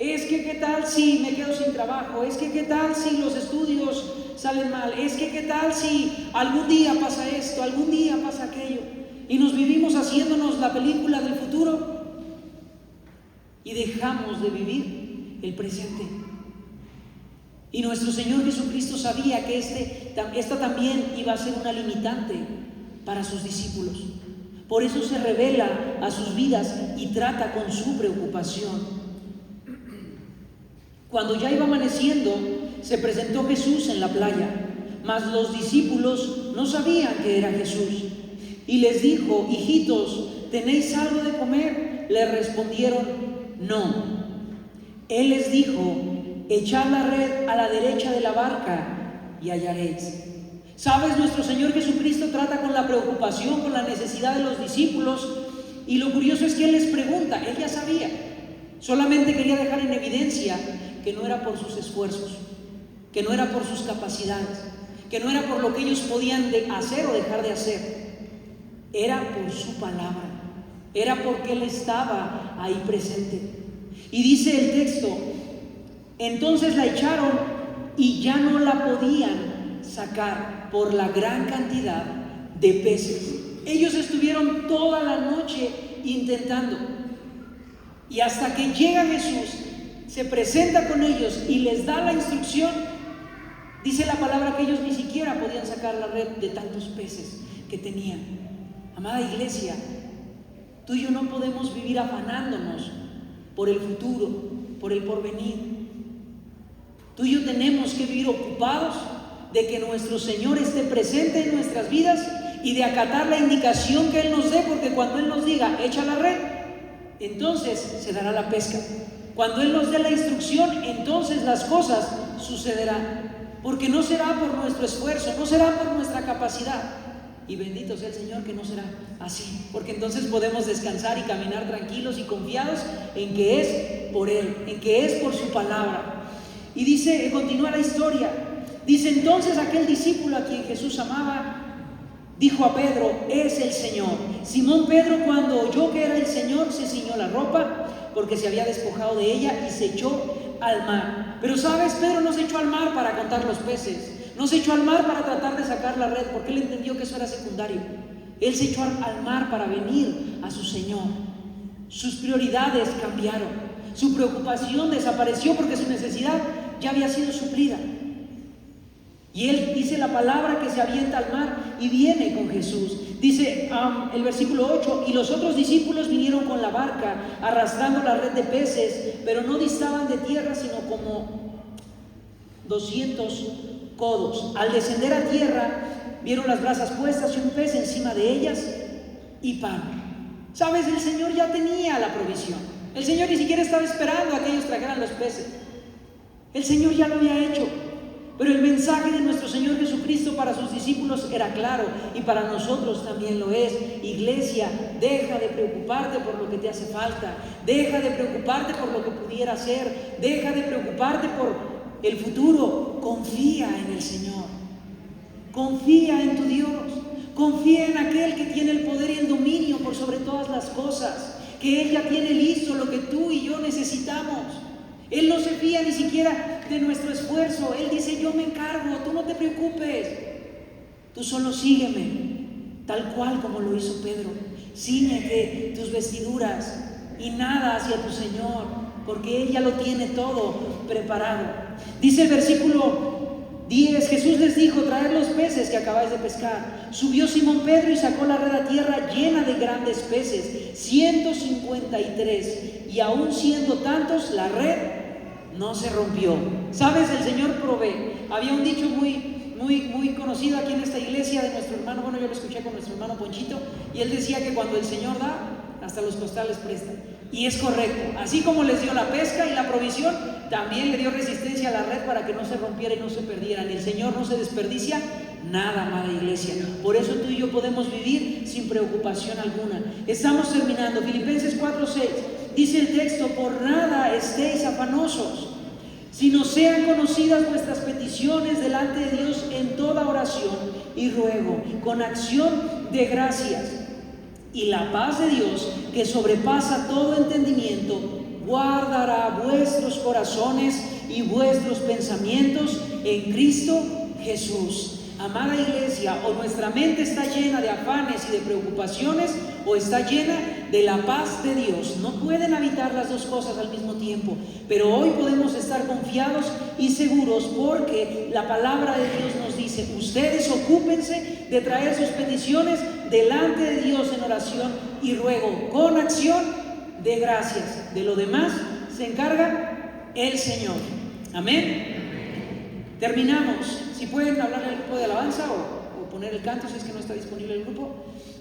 Es que qué tal si me quedo sin trabajo, es que qué tal si los estudios salen mal, es que qué tal si algún día pasa esto, algún día pasa aquello. Y nos vivimos haciéndonos la película del futuro y dejamos de vivir el presente. Y nuestro Señor Jesucristo sabía que esta también iba a ser una limitante para sus discípulos. Por eso se revela a sus vidas y trata con su preocupación. Cuando ya iba amaneciendo, se presentó Jesús en la playa, mas los discípulos no sabían que era Jesús. Y les dijo: hijitos, ¿tenéis algo de comer? Le respondieron: no. Él les dijo: echad la red a la derecha de la barca y hallaréis. ¿Sabes? Nuestro Señor Jesucristo trata con la preocupación, con la necesidad de los discípulos, y lo curioso es que Él les pregunta. Él ya sabía, solamente quería dejar en evidencia que no era por sus esfuerzos, que no era por sus capacidades, que no era por lo que ellos podían hacer o dejar de hacer, era por su palabra, era porque Él estaba ahí presente. Y dice el texto: entonces la echaron y ya no la podían sacar por la gran cantidad de peces. Ellos estuvieron toda la noche intentando, y hasta que llega Jesús, se presenta con ellos y les da la instrucción. Dice la palabra que ellos ni siquiera podían sacar la red de tantos peces que tenían. Amada iglesia, tú y yo no podemos vivir afanándonos por el futuro, por el porvenir. Tú y yo tenemos que vivir ocupados de que nuestro Señor esté presente en nuestras vidas y de acatar la indicación que Él nos dé, porque cuando Él nos diga echa la red, entonces se dará la pesca. Cuando Él nos dé la instrucción, entonces las cosas sucederán, porque no será por nuestro esfuerzo, no será por nuestra capacidad. Y bendito sea el Señor que no será así, porque entonces podemos descansar y caminar tranquilos y confiados en que es por Él, en que es por su palabra. Y dice, continúa la historia, dice: entonces aquel discípulo a quien Jesús amaba dijo a Pedro: es el Señor. Simón Pedro, cuando oyó que era el Señor, se ciñó la ropa, porque se había despojado de ella, y se echó al mar. Pero sabes, Pedro no se echó al mar para contar los peces, no se echó al mar para tratar de sacar la red, porque él entendió que eso era secundario. Él se echó al mar para venir a su Señor. Sus prioridades cambiaron, su preocupación desapareció, porque su necesidad ya había sido suplida. Y él, dice la palabra, que se avienta al mar y viene con Jesús. Dice el versículo 8: y los otros discípulos vinieron con la barca arrastrando la red de peces, pero no distaban de tierra sino como 200 codos. Al descender a tierra, vieron las brasas puestas y un pez encima de ellas y pan. ¿Sabes? El Señor ya tenía la provisión. El Señor ni siquiera estaba esperando a que ellos trajeran los peces. El Señor ya lo había hecho. Pero el mensaje de nuestro Señor Jesucristo para sus discípulos era claro, y para nosotros también lo es. Iglesia, deja de preocuparte por lo que te hace falta, deja de preocuparte por lo que pudiera ser, deja de preocuparte por el futuro. Confía en el Señor, confía en tu Dios, confía en aquel que tiene el poder y el dominio por sobre todas las cosas, que Él ya tiene listo lo que tú y yo necesitamos. Él no se fía ni siquiera de nuestro esfuerzo. Él dice: yo me encargo, tú no te preocupes, tú solo sígueme, tal cual como lo hizo Pedro. Cíñete tus vestiduras y nada hacia tu Señor, porque Él ya lo tiene todo preparado. Dice el versículo 10: Jesús les dijo: traed los peces que acabáis de pescar. Subió Simón Pedro y sacó la red a tierra llena de grandes peces, 153, y aún siendo tantos, la red no se rompió. ¿Sabes? El Señor provee. Había un dicho muy conocido aquí en esta iglesia de nuestro hermano, bueno, yo lo escuché con nuestro hermano Ponchito, y él decía que cuando el Señor da, hasta los costales prestan. Y es correcto. Así como les dio la pesca y la provisión, también le dio resistencia a la red para que no se rompiera y no se perdiera. El Señor no se desperdicia nada, amada iglesia. Por eso tú y yo podemos vivir sin preocupación alguna. Estamos terminando. Filipenses 4:6 dice el texto: por nada estéis afanosos, sino sean conocidas vuestras peticiones delante de Dios en toda oración y ruego, con acción de gracias. Y la paz de Dios, que sobrepasa todo entendimiento, guardará vuestros corazones y vuestros pensamientos en Cristo Jesús. Amada iglesia, o nuestra mente está llena de afanes y de preocupaciones, o está llena de la paz de Dios. No pueden habitar las dos cosas al mismo tiempo, pero hoy podemos estar confiados y seguros porque la palabra de Dios nos dice: ustedes ocúpense de traer sus peticiones delante de Dios en oración y ruego con acción de gracias. De lo demás se encarga el Señor. Amén. Terminamos. Si pueden hablarle al grupo de alabanza o poner el canto si es que no está disponible el grupo.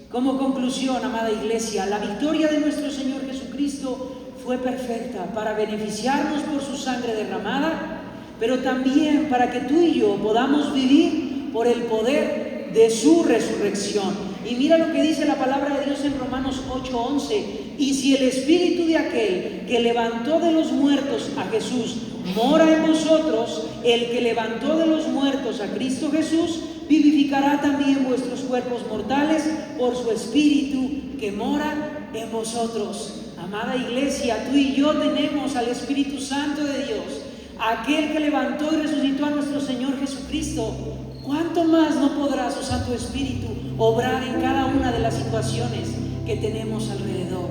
Como conclusión, amada iglesia, la victoria de nuestro Señor Jesucristo fue perfecta para beneficiarnos por su sangre derramada, pero también para que tú y yo podamos vivir por el poder de su resurrección. Y mira lo que dice la palabra de Dios en Romanos 8:11: y si el espíritu de aquel que levantó de los muertos a Jesús mora en vosotros, el que levantó de los muertos a Cristo Jesús vivificará también vuestros cuerpos mortales por su espíritu que mora en vosotros. Amada iglesia, tú y yo tenemos al Espíritu Santo de Dios, aquel que levantó y resucitó a nuestro Señor Jesucristo. ¿Cuánto más no podrá su Santo Espíritu obrar en cada una de las situaciones que tenemos alrededor?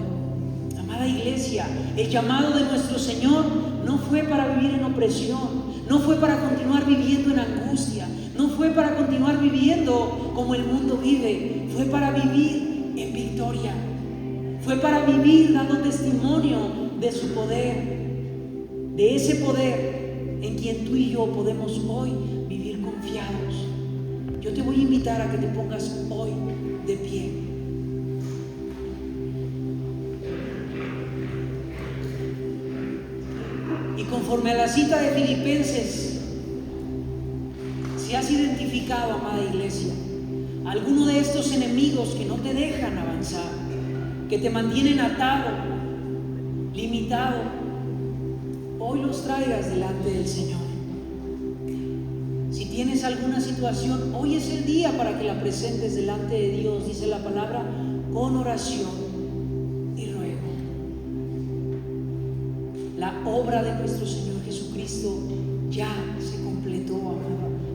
Amada iglesia, el llamado de nuestro Señor no fue para vivir en opresión, no fue para continuar viviendo en angustia, no fue para continuar viviendo como el mundo vive, fue para vivir en victoria, fue para vivir dando testimonio de su poder, de ese poder en quien tú y yo podemos hoy vivir confiados. Yo te voy a invitar a que te pongas hoy de pie. Y conforme a la cita de Filipenses, si has identificado, amada iglesia, alguno de estos enemigos que no te dejan avanzar, que te mantienen atado, limitado, hoy los traigas delante del Señor. Si tienes alguna situación, hoy es el día para que la presentes delante de Dios, dice la palabra, con oración y ruego. La obra de nuestro Señor Jesucristo ya se completó,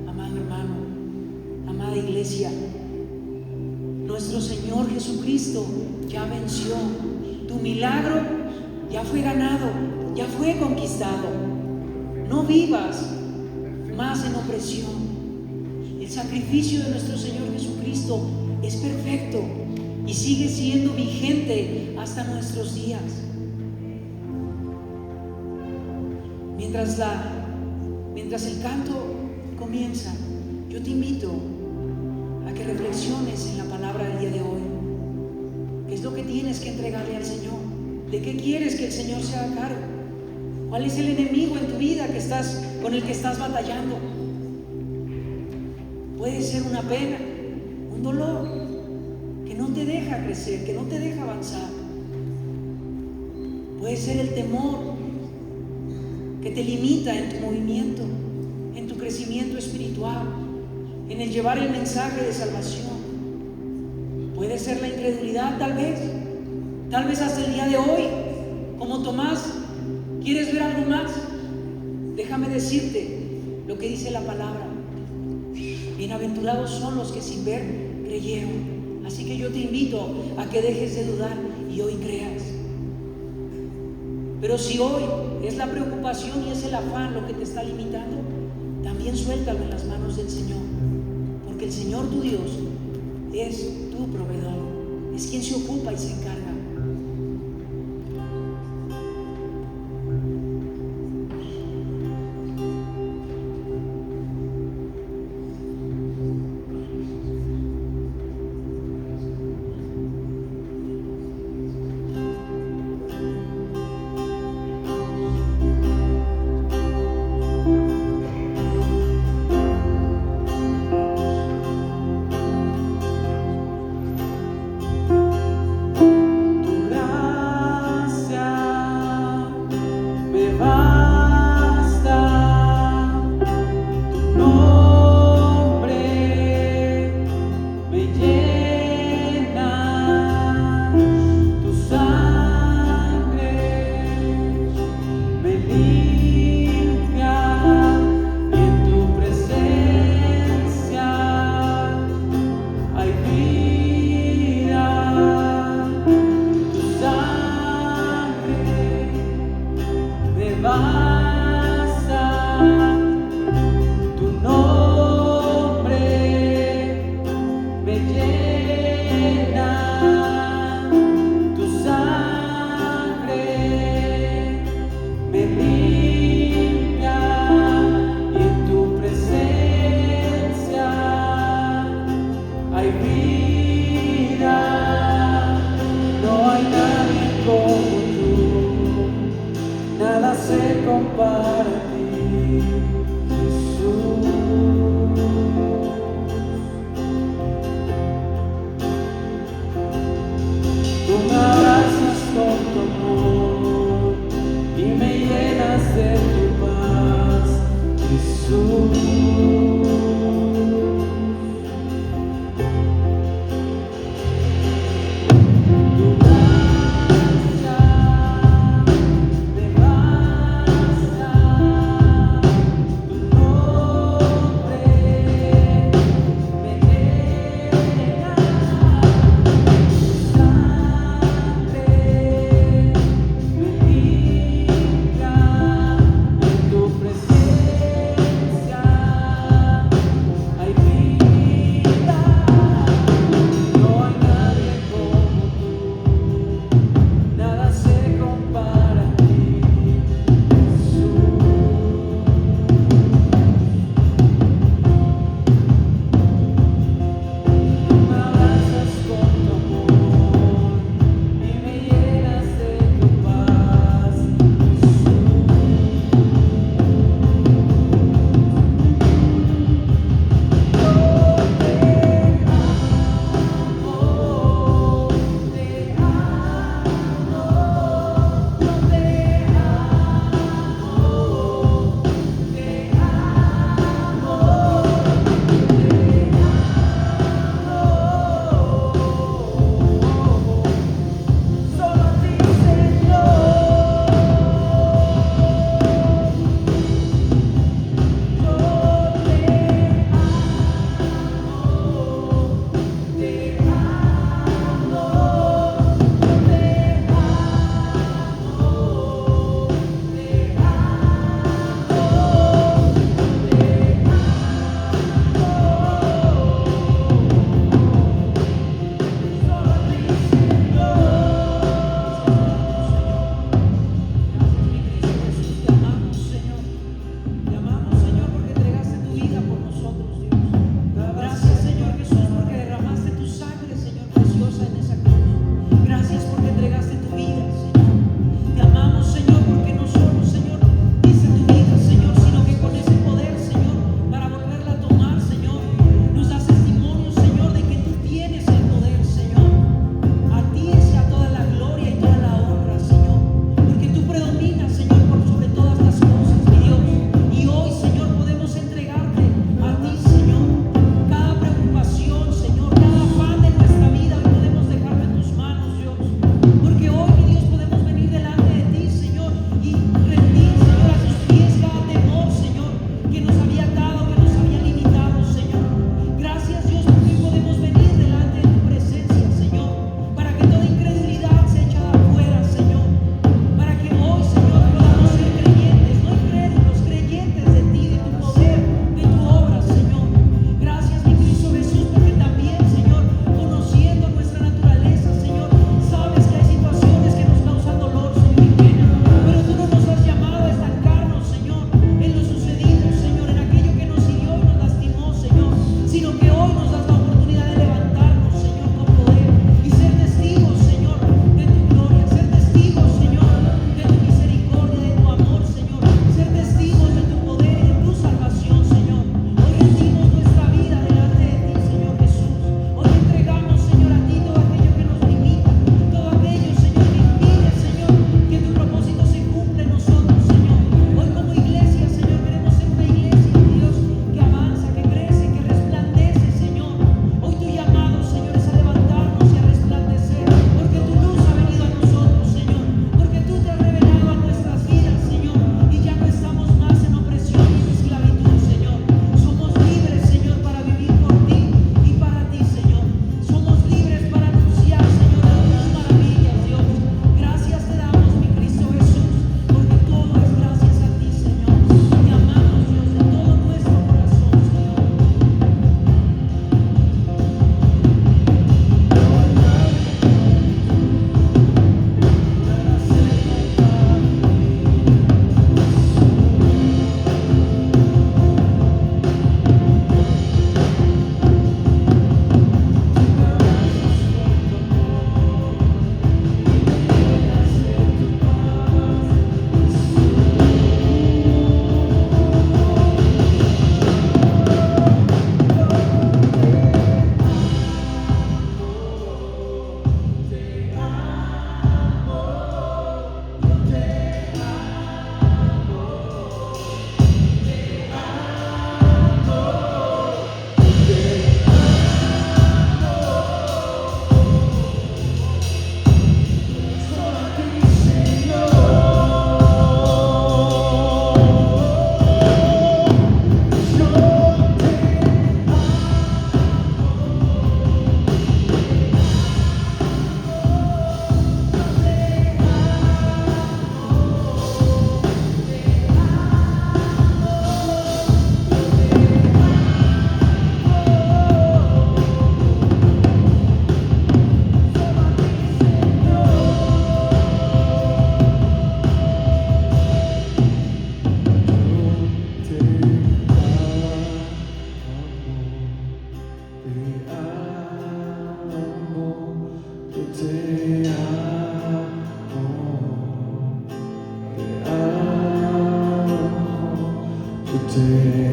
amado hermano, amada iglesia. Nuestro Señor Jesucristo ya venció. Tu milagro ya fue ganado, ya fue conquistado. No vivas más en opresión. El sacrificio de nuestro Señor Jesucristo es perfecto y sigue siendo vigente hasta nuestros días. Mientras el canto comienza, yo te invito a que reflexiones en la palabra del día de hoy. ¿Qué es lo que tienes que entregarle al Señor? ¿De qué quieres que el Señor se haga cargo? ¿Cuál es el enemigo en tu vida con el que estás batallando? Puede ser una pena, un dolor que no te deja crecer, que no te deja avanzar. Puede ser el temor que te limita en tu movimiento, en tu crecimiento espiritual, en el llevar el mensaje de salvación. Puede ser la incredulidad, tal vez hasta el día de hoy, como Tomás, ¿quieres ver algo más? Déjame decirte lo que dice la palabra. Bienaventurados son los que sin ver creyeron. Así que yo te invito a que dejes de dudar y hoy creas. Pero si hoy es la preocupación y es el afán lo que te está limitando, también suéltalo en las manos del Señor, porque el Señor tu Dios es tu proveedor, es quien se ocupa y se encarga. Tu presencia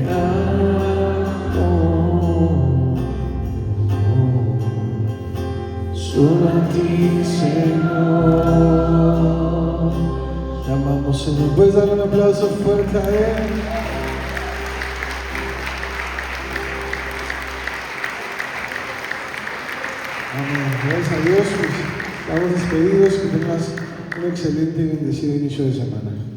amo. Solo a ti, Señor. Te amamos, Señor. ¿Puedes darle un aplauso fuerte a Él? Amén. Gracias a Dios. Pues, estamos despedidos. Que tengas un excelente y bendecido inicio de semana.